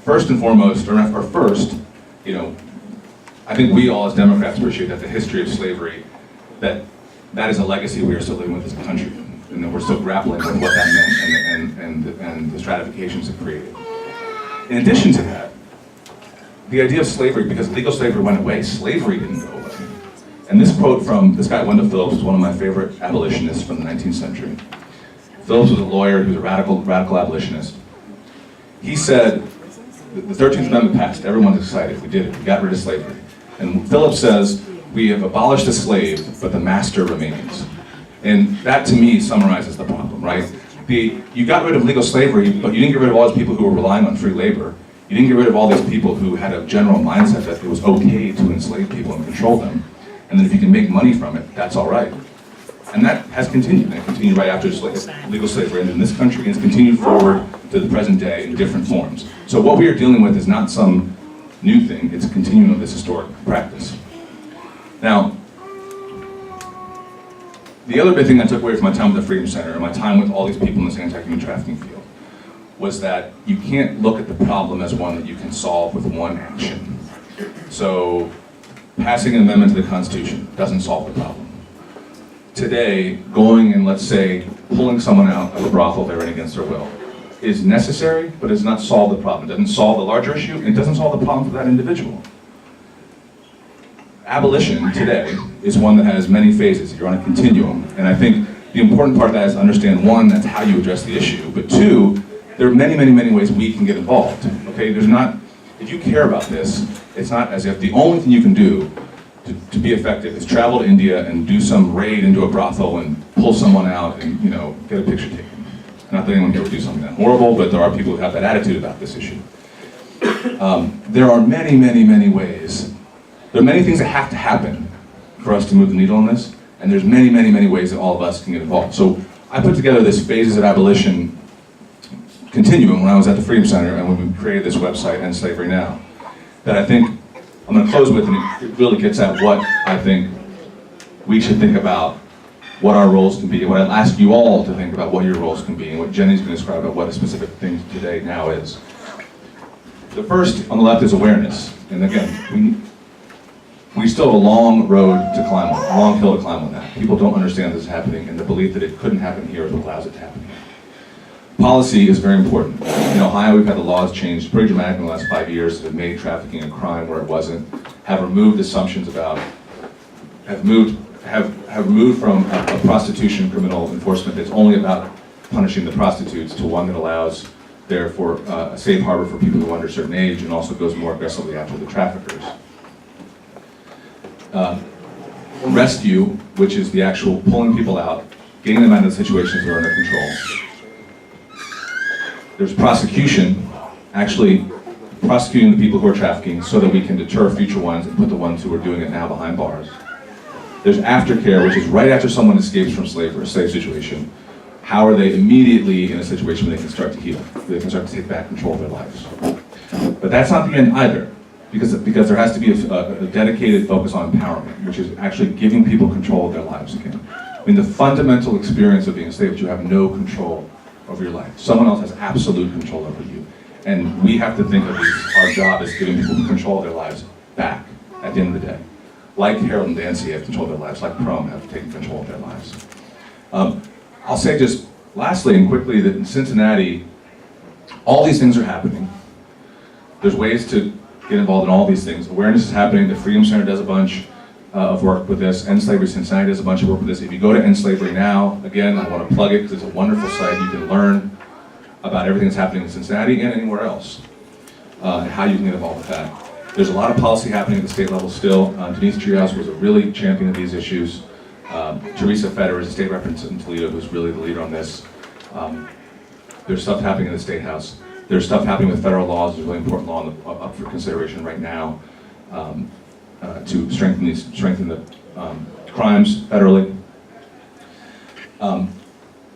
first and foremost, or first, you know, I think we all as Democrats appreciate that the history of slavery, that is a legacy we are still living with as a country, and that we're still grappling with what that meant and the stratifications it created. In addition to that, the idea of slavery, because legal slavery went away, slavery didn't go away. And this quote from this guy, Wendell Phillips, was one of my favorite abolitionists from the 19th century. Phillips was a lawyer, he was a radical abolitionist. He said, the 13th Amendment passed, everyone's excited, we did it, we got rid of slavery. And Phillips says, we have abolished the slave, but the master remains. And that to me summarizes the problem, right? You got rid of legal slavery, but you didn't get rid of all these people who were relying on free labor. You didn't get rid of all these people who had a general mindset that it was okay to enslave people and control them. And then if you can make money from it, that's all right. And that has continued, and it continued right after legal slavery ended in this country, and it's continued forward to the present day in different forms. So what we are dealing with is not some new thing, it's a continuum of this historic practice. Now, the other big thing I took away from my time with the Freedom Center and my time with all these people in this anti-human trafficking field was that you can't look at the problem as one that you can solve with one action. So, passing an amendment to the Constitution doesn't solve the problem. Today, going and, let's say, pulling someone out of a brothel they're in against their will is necessary, but it does not solve the problem. It doesn't solve the larger issue, and it doesn't solve the problem for that individual. Abolition today is one that has many phases. You're on a continuum, and I think the important part of that is to understand, one, that's how you address the issue, but two, there are many, many, many ways we can get involved, okay? If you care about this, it's not as if the only thing you can do to be effective is travel to India and do some raid into a brothel and pull someone out and, you know, get a picture taken. Not that anyone can ever do something that horrible, but there are people who have that attitude about this issue. There are many, many, many ways. There are many things that have to happen for us to move the needle on this, and there's many, many, many ways that all of us can get involved. So I put together this Phases of Abolition continuum when I was at the Freedom Center and when we created this website, End Slavery Now, that I think I'm going to close with, and it really gets at what I think we should think about, what our roles can be, what I'll ask you all to think about what your roles can be, and what Jenny's going to describe about what a specific thing today now is. The first on the left is awareness, and again, we still have a long road to climb on, a long hill to climb on that. People don't understand this is happening, and the belief that it couldn't happen here is what allows it to happen here. Policy is very important. In Ohio, we've had the laws changed pretty dramatically in the last 5 years that have made trafficking a crime where it wasn't, have removed assumptions about, have moved from a prostitution criminal enforcement that's only about punishing the prostitutes to one that allows, therefore, a safe harbor for people who are under a certain age and also goes more aggressively after the traffickers. Rescue, which is the actual pulling people out, getting them out of the situations that are under control. There's prosecution, actually prosecuting the people who are trafficking so that we can deter future ones and put the ones who are doing it now behind bars. There's aftercare, which is right after someone escapes from slavery or a slave situation. How are they immediately in a situation where they can start to heal? They can start to take back control of their lives. But that's not the end either, because there has to be a dedicated focus on empowerment, which is actually giving people control of their lives again. I mean, the fundamental experience of being a slave is you have no control over your life. Someone else has absolute control over you. And we have to think of our job as giving people control of their lives back at the end of the day. Like Harold and Dancy have control of their lives, like Prom have taken control of their lives. I'll say just lastly and quickly that in Cincinnati, all these things are happening. There's ways to get involved in all these things. Awareness is happening. The Freedom Center does a bunch of work with this. End Slavery Cincinnati does a bunch of work with this. If you go to End Slavery Now, again, I want to plug it because it's a wonderful site. You can learn about everything that's happening in Cincinnati and anywhere else, and how you can get involved with that. There's a lot of policy happening at the state level still. Denise Treehouse was a really champion of these issues. Teresa Feder is a state representative in Toledo who's really the leader on this. There's stuff happening in the State House. There's stuff happening with federal laws. There's a really important law up for consideration right now to strengthen the crimes federally.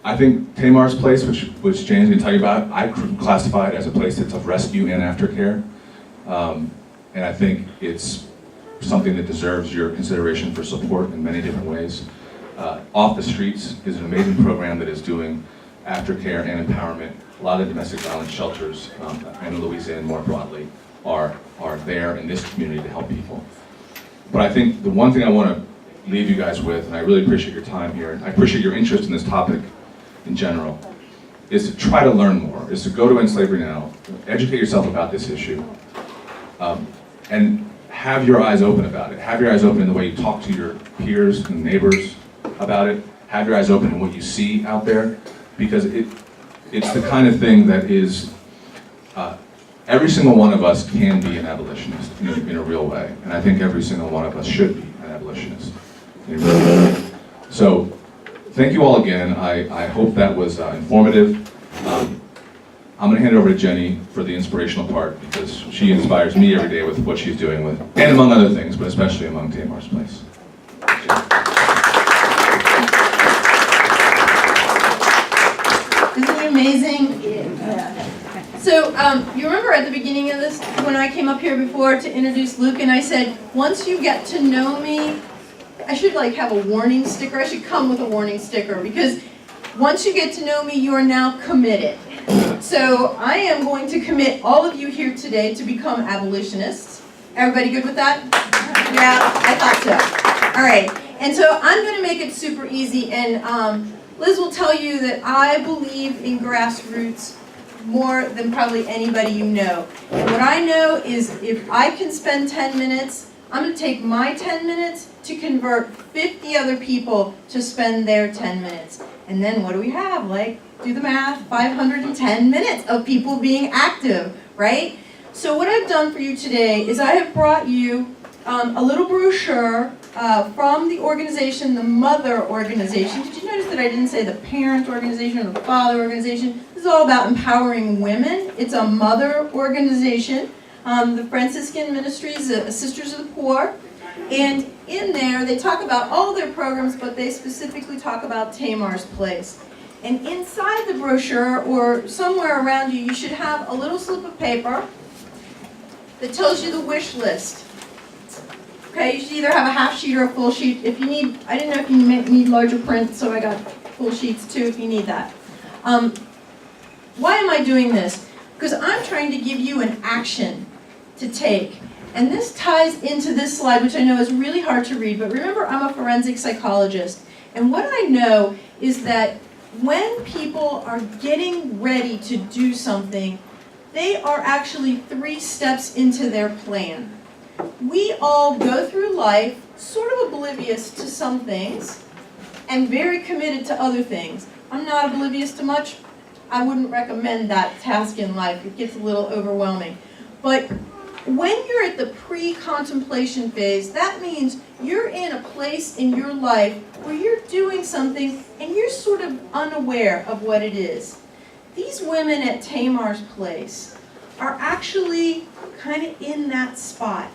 I think Tamar's place, which James can tell you about, I classify it as a place that's of rescue and aftercare. And I think it's something that deserves your consideration for support in many different ways. Off the Streets is an amazing program that is doing aftercare and empowerment. A lot of the domestic violence shelters and Louisiana more broadly are there in this community to help people. But I think the one thing I want to leave you guys with, and I really appreciate your time here, and I appreciate your interest in this topic in general, is to try to learn more, is to go to End Slavery Now, educate yourself about this issue, and have your eyes open about it. Have your eyes open in the way you talk to your peers and neighbors about it. Have your eyes open in what you see out there, because it's the kind of thing that is, every single one of us can be an abolitionist in a real way, and I think every single one of us should be an abolitionist in a real way. So, thank you all again. I hope that was informative. I'm going to hand it over to Jenny for the inspirational part, because she inspires me every day with what she's doing with, and among other things, but especially among Tamar's Place. Isn't it amazing? Yeah. So, you remember at the beginning of this, when I came up here before to introduce Luke, and I said, once you get to know me, I should have a warning sticker. I should come with a warning sticker, because once you get to know me, you are now committed. So I am going to commit all of you here today to become abolitionists. Everybody good with that? Yeah, I thought so. All right, and so I'm going to make it super easy, and Liz will tell you that I believe in grassroots more than probably anybody you know. And what I know is if I can spend 10 minutes, I'm going to take my 10 minutes to convert 50 other people to spend their 10 minutes. And then what do we have? Do the math, 510 minutes of people being active, right? So what I've done for you today is I have brought you a little brochure from the organization, the Mother Organization. Did you notice that I didn't say the parent organization or the father organization? This is all about empowering women. It's a mother organization. The Franciscan Ministries, Sisters of the Poor. And in there, they talk about all their programs, but they specifically talk about Tamar's Place. And inside the brochure, or somewhere around you, you should have a little slip of paper that tells you the wish list. Okay, you should either have a half sheet or a full sheet. If you need, I didn't know if you need larger print, so I got full sheets too if you need that. Why am I doing this? Because I'm trying to give you an action to take. And this ties into this slide, which I know is really hard to read, but remember, I'm a forensic psychologist. And what I know is that when people are getting ready to do something, they are actually 3 steps into their plan. We all go through life sort of oblivious to some things and very committed to other things. I'm not oblivious to much. I wouldn't recommend that task in life. It gets a little overwhelming. But when you're at the pre-contemplation phase, that means you're in a place in your life where you're doing something and you're sort of unaware of what it is. These women at Tamar's place are actually kind of in that spot.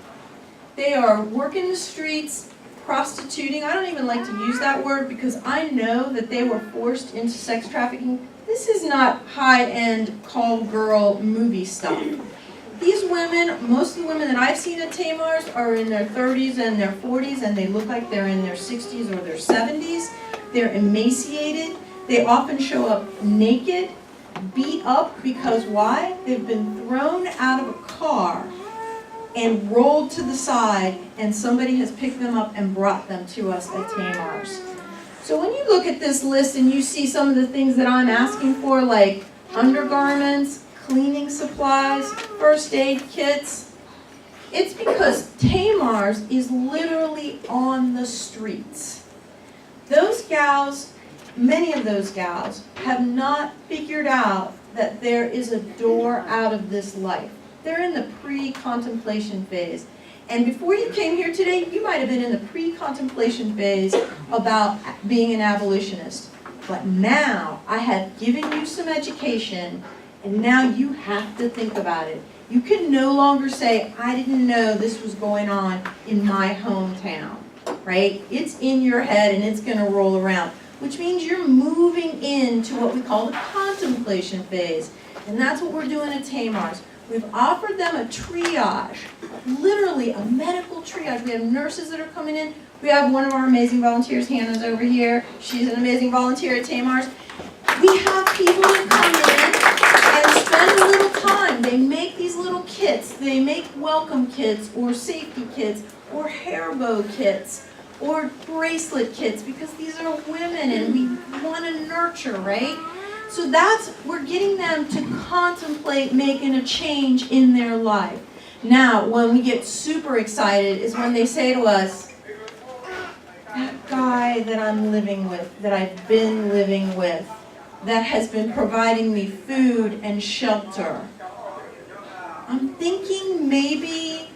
They are working the streets, prostituting. I don't even like to use that word because I know that they were forced into sex trafficking. This is not high-end call girl movie stuff. These women, most of the women that I've seen at Tamar's are in their 30s and their 40s, and they look like they're in their 60s or their 70s. They're emaciated. They often show up naked, beat up, because why? They've been thrown out of a car and rolled to the side, and somebody has picked them up and brought them to us at Tamar's. So when you look at this list and you see some of the things that I'm asking for, like undergarments, cleaning supplies, first aid kits, it's because Tamar's is literally on the streets. Those gals, many of those gals, have not figured out that there is a door out of this life. They're in the pre-contemplation phase. And before you came here today, you might have been in the pre-contemplation phase about being an abolitionist. But now I have given you some education, and now you have to think about it. You can no longer say, I didn't know this was going on in my hometown, right? It's in your head and it's going to roll around, which means you're moving into what we call the contemplation phase. And that's what we're doing at Tamar's. We've offered them a triage, literally a medical triage. We have nurses that are coming in. We have one of our amazing volunteers, Hannah's over here. She's an amazing volunteer at Tamar's. We have people that come in and spend a little time. They make these little kits. They make welcome kits or safety kits or hair bow kits or bracelet kits, because these are women and we want to nurture, right? So we're getting them to contemplate making a change in their life. Now, when we get super excited is when they say to us, that guy that I'm living with, that I've been living with, that has been providing me food and shelter, I'm thinking maybe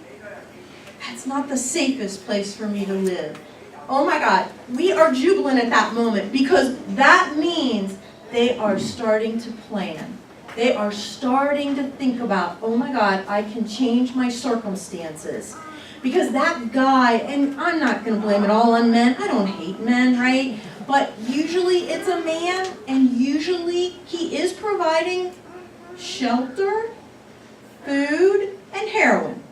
that's not the safest place for me to live. Oh my God, we are jubilant at that moment, because that means they are starting to plan. They are starting to think about, oh my God, I can change my circumstances. Because that guy, and I'm not going to blame it all on men. I don't hate men, right? But usually it's a man, and usually he is providing shelter, food, and heroin.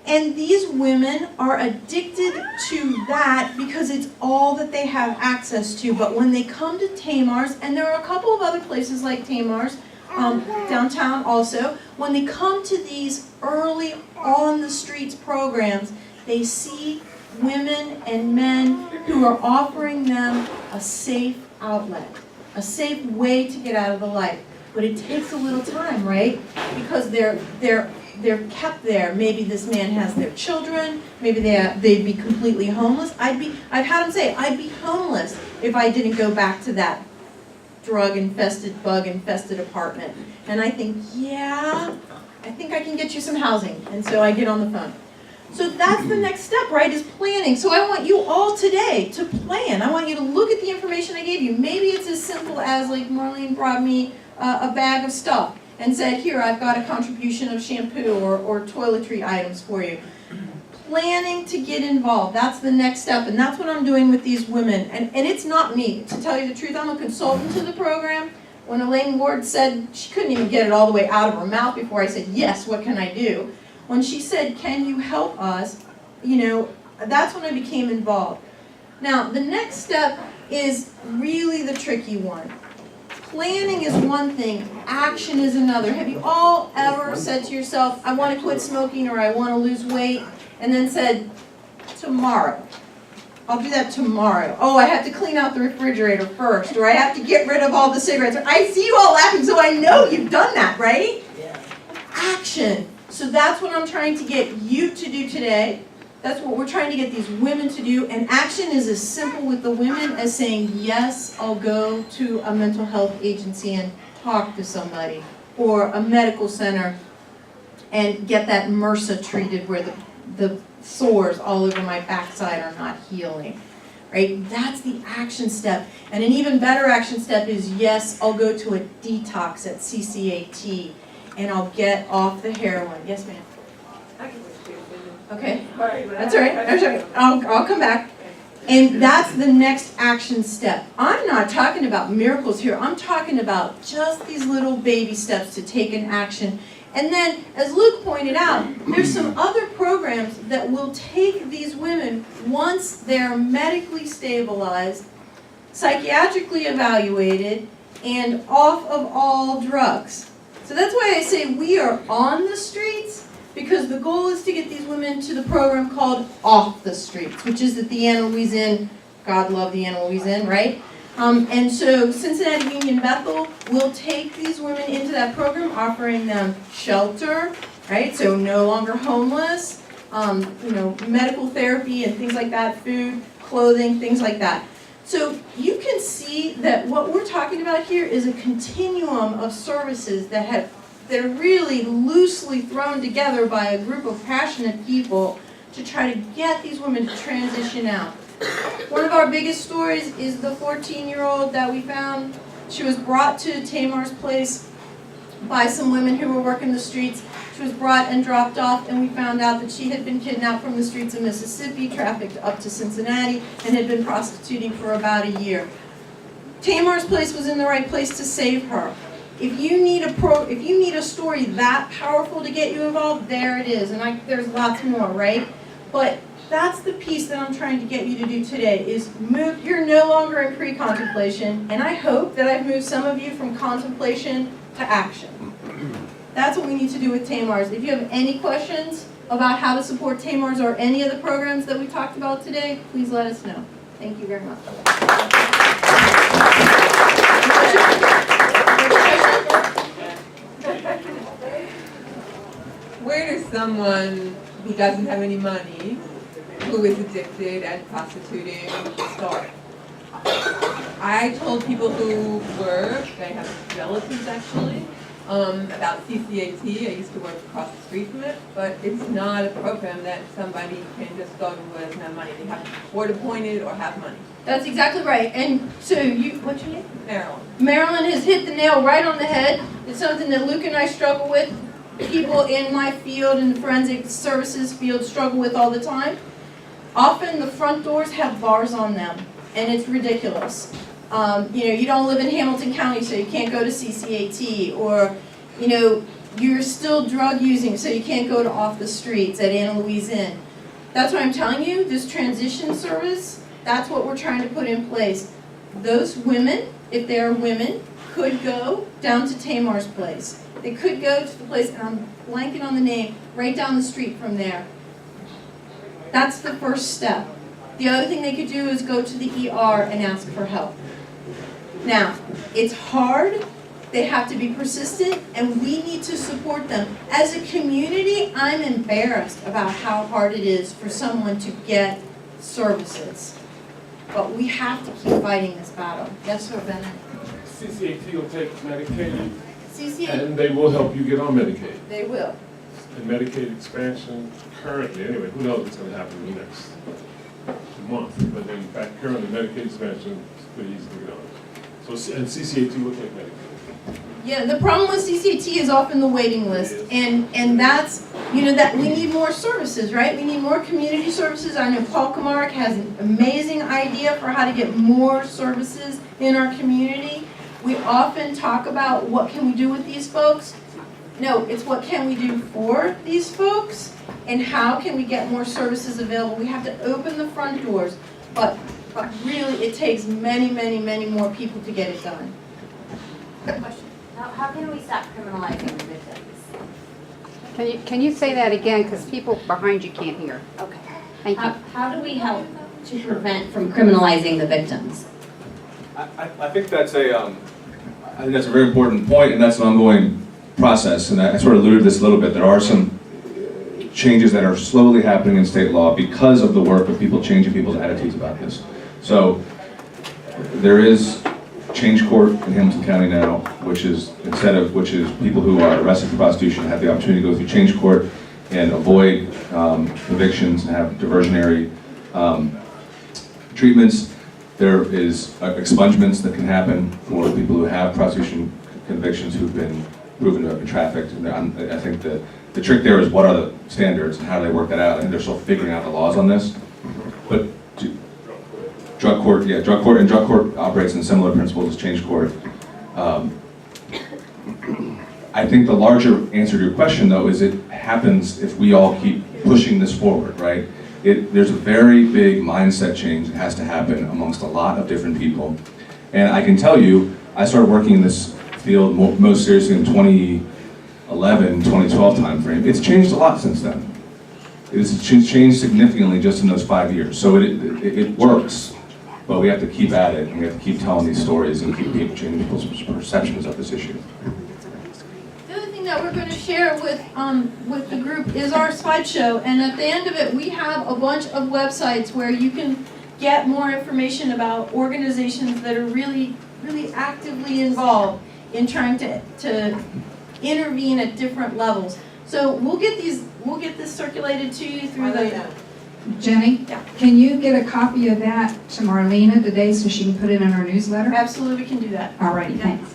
And these women are addicted to that because it's all that they have access to. But when they come to Tamar's, and there are a couple of other places like Tamar's, downtown also, when they come to these early on-the-streets programs, they see women and men who are offering them a safe outlet, a safe way to get out of the life. But it takes a little time, right? Because they're kept there. Maybe this man has their children. Maybe they'd be completely homeless. I've had them say, I'd be homeless if I didn't go back to that drug-infested, bug-infested apartment. And I think, yeah, I think I can get you some housing. And so I get on the phone. So that's the next step, right, is planning. So I want you all today to plan. I want you to look at the information I gave you. Maybe it's as simple as, like, Marlene brought me a bag of stuff and said, here, I've got a contribution of shampoo or toiletry items for you. Planning to get involved, that's the next step, and that's what I'm doing with these women. And it's not me, to tell you the truth. I'm a consultant to the program. When Elaine Ward said she couldn't even get it all the way out of her mouth before I said, yes, what can I do? When she said, can you help us? that's when I became involved. Now, the next step is really the tricky one. Planning is one thing, action is another. Have you all ever said to yourself, I want to quit smoking or I want to lose weight, and then said, tomorrow, I'll do that tomorrow. Oh, I have to clean out the refrigerator first, or I have to get rid of all the cigarettes. I see you all laughing, so I know you've done that, right? Yeah. Action. So that's what I'm trying to get you to do today. That's what we're trying to get these women to do. And action is as simple with the women as saying, yes, I'll go to a mental health agency and talk to somebody, or a medical center and get that MRSA treated where the sores all over my backside are not healing, right? That's the action step. And an even better action step is, yes, I'll go to a detox at CCAT and I'll get off the heroin. Yes, ma'am? Okay, that's all right. That's all right. I'll come back. And that's the next action step. I'm not talking about miracles here. I'm talking about just these little baby steps to take an action. And then, as Luke pointed out, there's some other programs that will take these women once they're medically stabilized, psychiatrically evaluated, and off of all drugs. So that's why I say we are on the streets, because the goal is to get these women to the program called Off the Streets, which is at the Anna Louise Inn. God love the Anna Louise Inn, right? And so Cincinnati Union Bethel will take these women into that program, offering them shelter, right? So no longer homeless, medical therapy and things like that, food, clothing, things like that. So you can see that what we're talking about here is a continuum of services that are really loosely thrown together by a group of passionate people to try to get these women to transition out. One of our biggest stories is the 14-year-old that we found. She was brought to Tamar's place by some women who were working the streets. She was brought and dropped off, and we found out that she had been kidnapped from the streets of Mississippi, trafficked up to Cincinnati, and had been prostituting for about a year. Tamar's place was in the right place to save her. If you need a story that powerful to get you involved, there it is. And there's lots more, right? But that's the piece that I'm trying to get you to do today, is move. You're no longer in pre-contemplation, and I hope that I've moved some of you from contemplation to action. That's what we need to do with Tamar's. If you have any questions about how to support Tamar's or any of the programs that we talked about today, please let us know. Thank you very much. Where does someone who doesn't have any money, who is addicted and prostituting, start? I told people who were, they have relatives actually, about CCAT. I used to work across the street from it, but it's not a program that somebody can just go to who has no money. They have to be court appointed or have money. That's exactly right. And so what's your name? Marilyn. Marilyn has hit the nail right on the head. It's something that Luke and I struggle with. People in my field, in the forensic services field, struggle with all the time. Often the front doors have bars on them, and it's ridiculous. You don't live in Hamilton County, so you can't go to CCAT, or, you're still drug using, so you can't go to Off the Streets at Anna Louise Inn. That's why I'm telling you, this transition service, that's what we're trying to put in place. Those women, if they are women, could go down to Tamar's place. They could go to the place, and I'm blanking on the name, right down the street from there. That's the first step. The other thing they could do is go to the ER and ask for help. Now, it's hard, they have to be persistent, and we need to support them. As a community, I'm embarrassed about how hard it is for someone to get services. But we have to keep fighting this battle. Yes, sir, Bennett? CCAT will take Medicaid, CCAT? and they will help you get on Medicaid. They will. And Medicaid expansion, currently, anyway, who knows what's going to happen in the next month, but in fact, currently, Medicaid expansion is pretty easy to get on. So, and CCAT will take Medicaid. Yeah, the problem with CCAT is often the waiting list, and that's, that we need more services, right? We need more community services. I know Paul Kamarek has an amazing idea for how to get more services in our community. We often talk about what can we do with these folks. No, it's what can we do for these folks, And how can we get more services available? We have to open the front doors, but really it takes many, many, many more people to get it done. Question. How can we stop criminalizing the victims? Can you say that again, because people behind you can't hear? Okay. Thank you. How do we help to prevent from criminalizing the victims? I think that's a very important point, and that's an ongoing process. And I sort of alluded to this a little bit. There are some changes that are slowly happening in state law because of the work of people changing people's attitudes about this. So there is change court in Hamilton County now, which is people who are arrested for prostitution have the opportunity to go through change court and avoid evictions and have diversionary treatments. There is expungements that can happen for people who have prostitution convictions who've been proven to have been trafficked. And I think the trick there is what are the standards and how do they work that out. I think they're still figuring out the laws on this. But drug court operates in similar principles as change court. I think the larger answer to your question, though, is it happens if we all keep pushing this forward, right? There's a very big mindset change that has to happen amongst a lot of different people. And I can tell you, I started working in this field most seriously in 2011, 2012 timeframe. It's changed a lot since then. It's changed significantly just in those 5 years. So it works, but we have to keep at it, and we have to keep telling these stories and keep changing people's perceptions of this issue. The other thing that we're going to share with the group is our slideshow, and at the end of it we have a bunch of websites where you can get more information about organizations that are really actively involved in trying to intervene at different levels. So we'll get this circulated to you through the... Jenny, can you get a copy of that to Marlena today so she can put it in her newsletter? Absolutely, we can do that. All righty, thanks.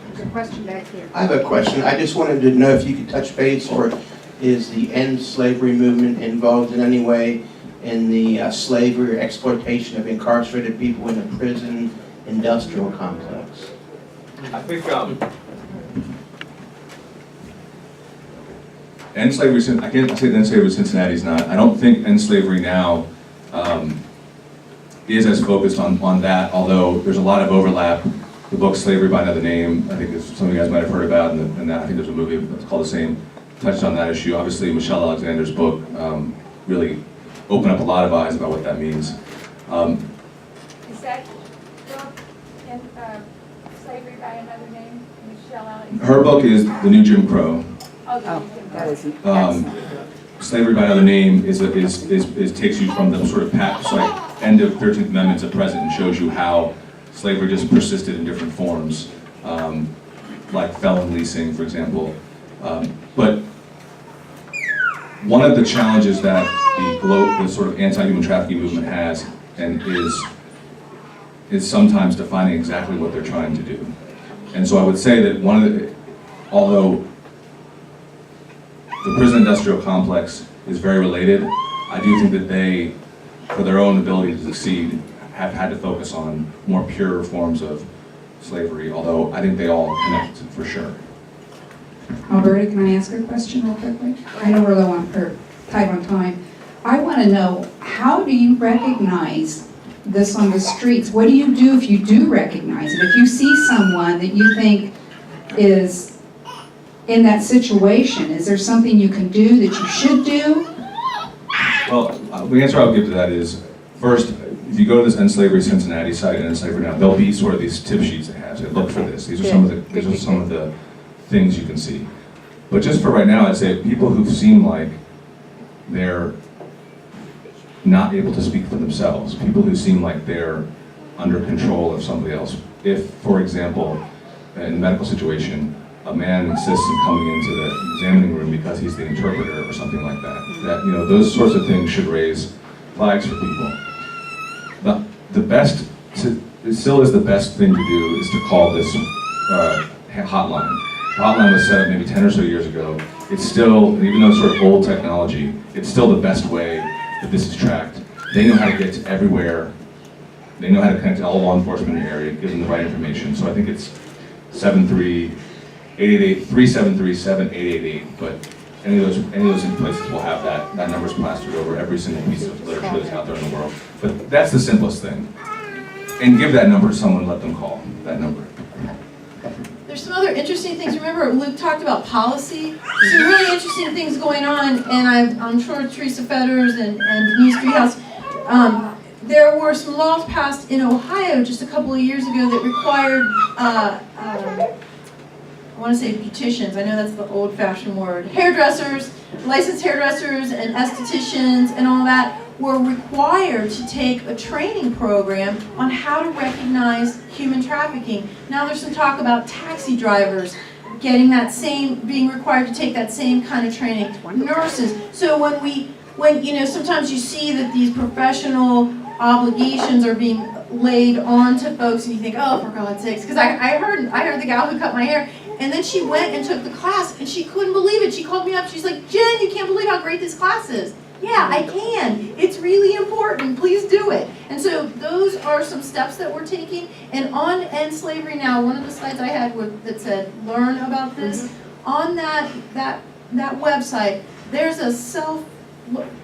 There's a question back here. I have a question. I just wanted to know if you could touch base, or is the end slavery movement involved in any way in the slavery or exploitation of incarcerated people in the prison industrial complex? I think end slavery, I can't say end slavery Cincinnati's not. I don't think end slavery now is as focused on that, although there's a lot of overlap. The book Slavery by Another Name, I think some of you guys might have heard about, and I think there's a movie that's called the same, touched on that issue. Obviously, Michelle Alexander's book really opened up a lot of eyes about what that means. Is that book in Slavery by Another Name, Michelle Alexander? Her book is The New Jim Crow. Oh, that isn't. Slavery by Another Name takes you from the sort of end of 13th Amendment to present and shows you how slavery just persisted in different forms, like felon leasing, for example. But one of the challenges that the sort of anti-human trafficking movement has, and is sometimes defining exactly what they're trying to do. And so I would say that although the prison industrial complex is very related, I do think that they, for their own ability to succeed, have had to focus on more pure forms of slavery, although I think they all connect for sure. Alberta, can I ask a question real quickly? I know we're low on, or tight on time. I want to know, how do you recognize this on the streets? What do you do if you do recognize it? If you see someone that you think is in that situation, is there something you can do that you should do? Well, the answer I'll give to that is, first, if you go to this End Slavery Cincinnati site and End Slavery Now, there'll be sort of these tip sheets that have, say, look for this. These are some of the things you can see. But just for right now, I'd say people who seem like they're not able to speak for themselves, people who seem like they're under control of somebody else. If, for example, in a medical situation, a man insists on coming into the examining room because he's the interpreter or something like that, those sorts of things should raise flags for people. It still is the best thing to do is to call this hotline. The hotline was set up maybe 10 or so years ago. It's still, even though it's sort of old technology, it's still the best way that this is tracked. They know how to get to everywhere. They know how to connect to all law enforcement in the area, give them the right information. So I think it's 373-7888, but any of those places will have that number's plastered over every single piece of literature that's out there in the world. But that's the simplest thing. And give that number to someone, let them call that number. There's some other interesting things. Remember, Luke talked about policy. Some really interesting things going on, and I'm sure Teresa Fetters and Denise Treehouse. There were some laws passed in Ohio just a couple of years ago that required, I want to say petitions. I know that's the old-fashioned word. Hairdressers, licensed hairdressers, and estheticians, and all that were required to take a training program on how to recognize human trafficking. Now there's some talk about taxi drivers getting being required to take that same kind of training. Nurses. So when sometimes you see that these professional obligations are being laid on to folks, and you think, oh, for God's sakes, because I heard the gal who cut my hair, and then she went and took the class, and she couldn't believe it. She called me up. She's like, Jen, you can't believe how great this class is. Yeah, I can. It's really important. Please do it. And so those are some steps that we're taking. And on End Slavery Now, one of the slides I had that said, learn about this. On that website, there's a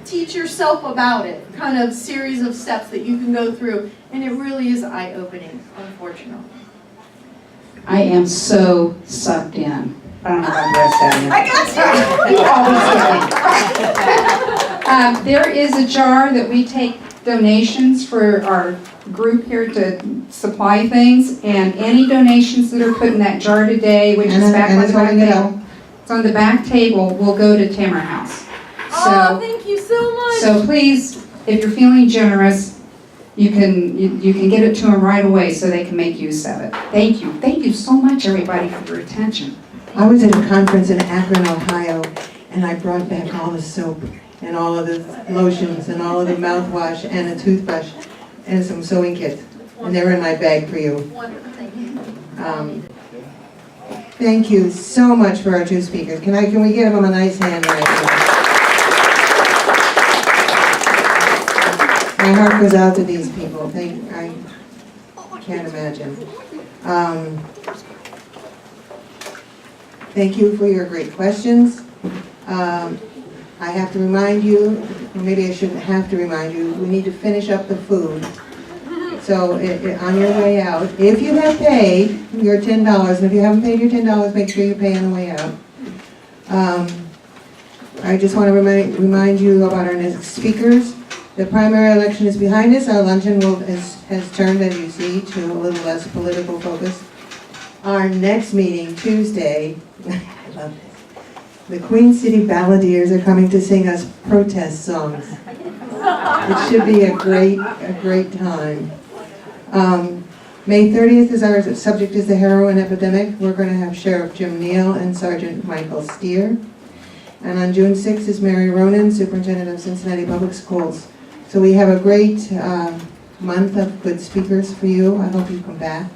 teach yourself about it kind of series of steps that you can go through. And it really is eye-opening, unfortunately. I am so sucked in. I don't know if I'm dressed out yet. I got you. There is a jar that we take donations for our group here to supply things, and any donations that are put in that jar today, which is back on the back table, it's on the back table, will go to Tamar House. Oh, thank you so much. So please, if you're feeling generous, you can get it to them right away so they can make use of it. Thank you. Thank you so much, everybody, for your attention. I was at a conference in Akron, Ohio, and I brought back all the soap and all of the lotions and all of the mouthwash and a toothbrush and some sewing kits. And they're in my bag for you. Thank you so much for our two speakers. Can we give them a nice hand right now? My heart goes out to these people. I can't imagine. Thank you for your great questions. I have to remind you, or maybe I shouldn't have to remind you, we need to finish up the food. So on your way out, if you have paid your $10, and if you haven't paid your $10, make sure you pay on the way out. I just want to remind you about our next speakers. The primary election is behind us. Our luncheon has turned, as you see, to a little less political focus. Our next meeting, Tuesday, I love this. The Queen City Balladeers are coming to sing us protest songs. It should be a great time. May 30th is our subject is the heroin epidemic. We're going to have Sheriff Jim Neal and Sergeant Michael Steer. And on June 6th is Mary Ronan, Superintendent of Cincinnati Public Schools. So we have a great month of good speakers for you. I hope you come back.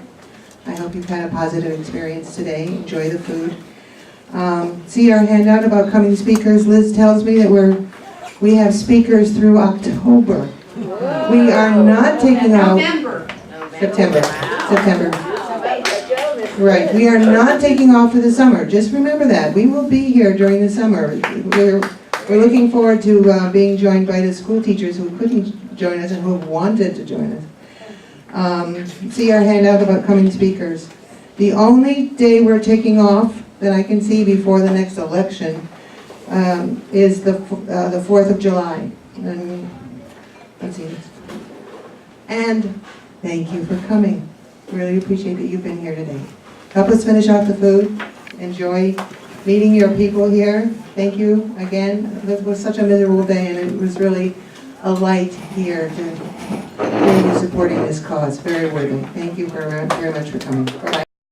I hope you've had a positive experience today. Enjoy the food. See our handout about coming speakers. Liz tells me that we have speakers through October. We are not taking out September. Right. We are not taking off for the summer. Just remember that. We will be here during the summer. We're looking forward to being joined by the school teachers who couldn't join us and who wanted to join us. See our handout about coming speakers. The only day we're taking off that I can see before the next election is the 4th of July. And let's see this. And thank you for coming. Really appreciate that you've been here today. Help us finish off the food. Enjoy meeting your people here. Thank you again. It was such a miserable day, and it was really a light here to hear you supporting this cause. Very worthy. Thank you very much for coming. Bye-bye.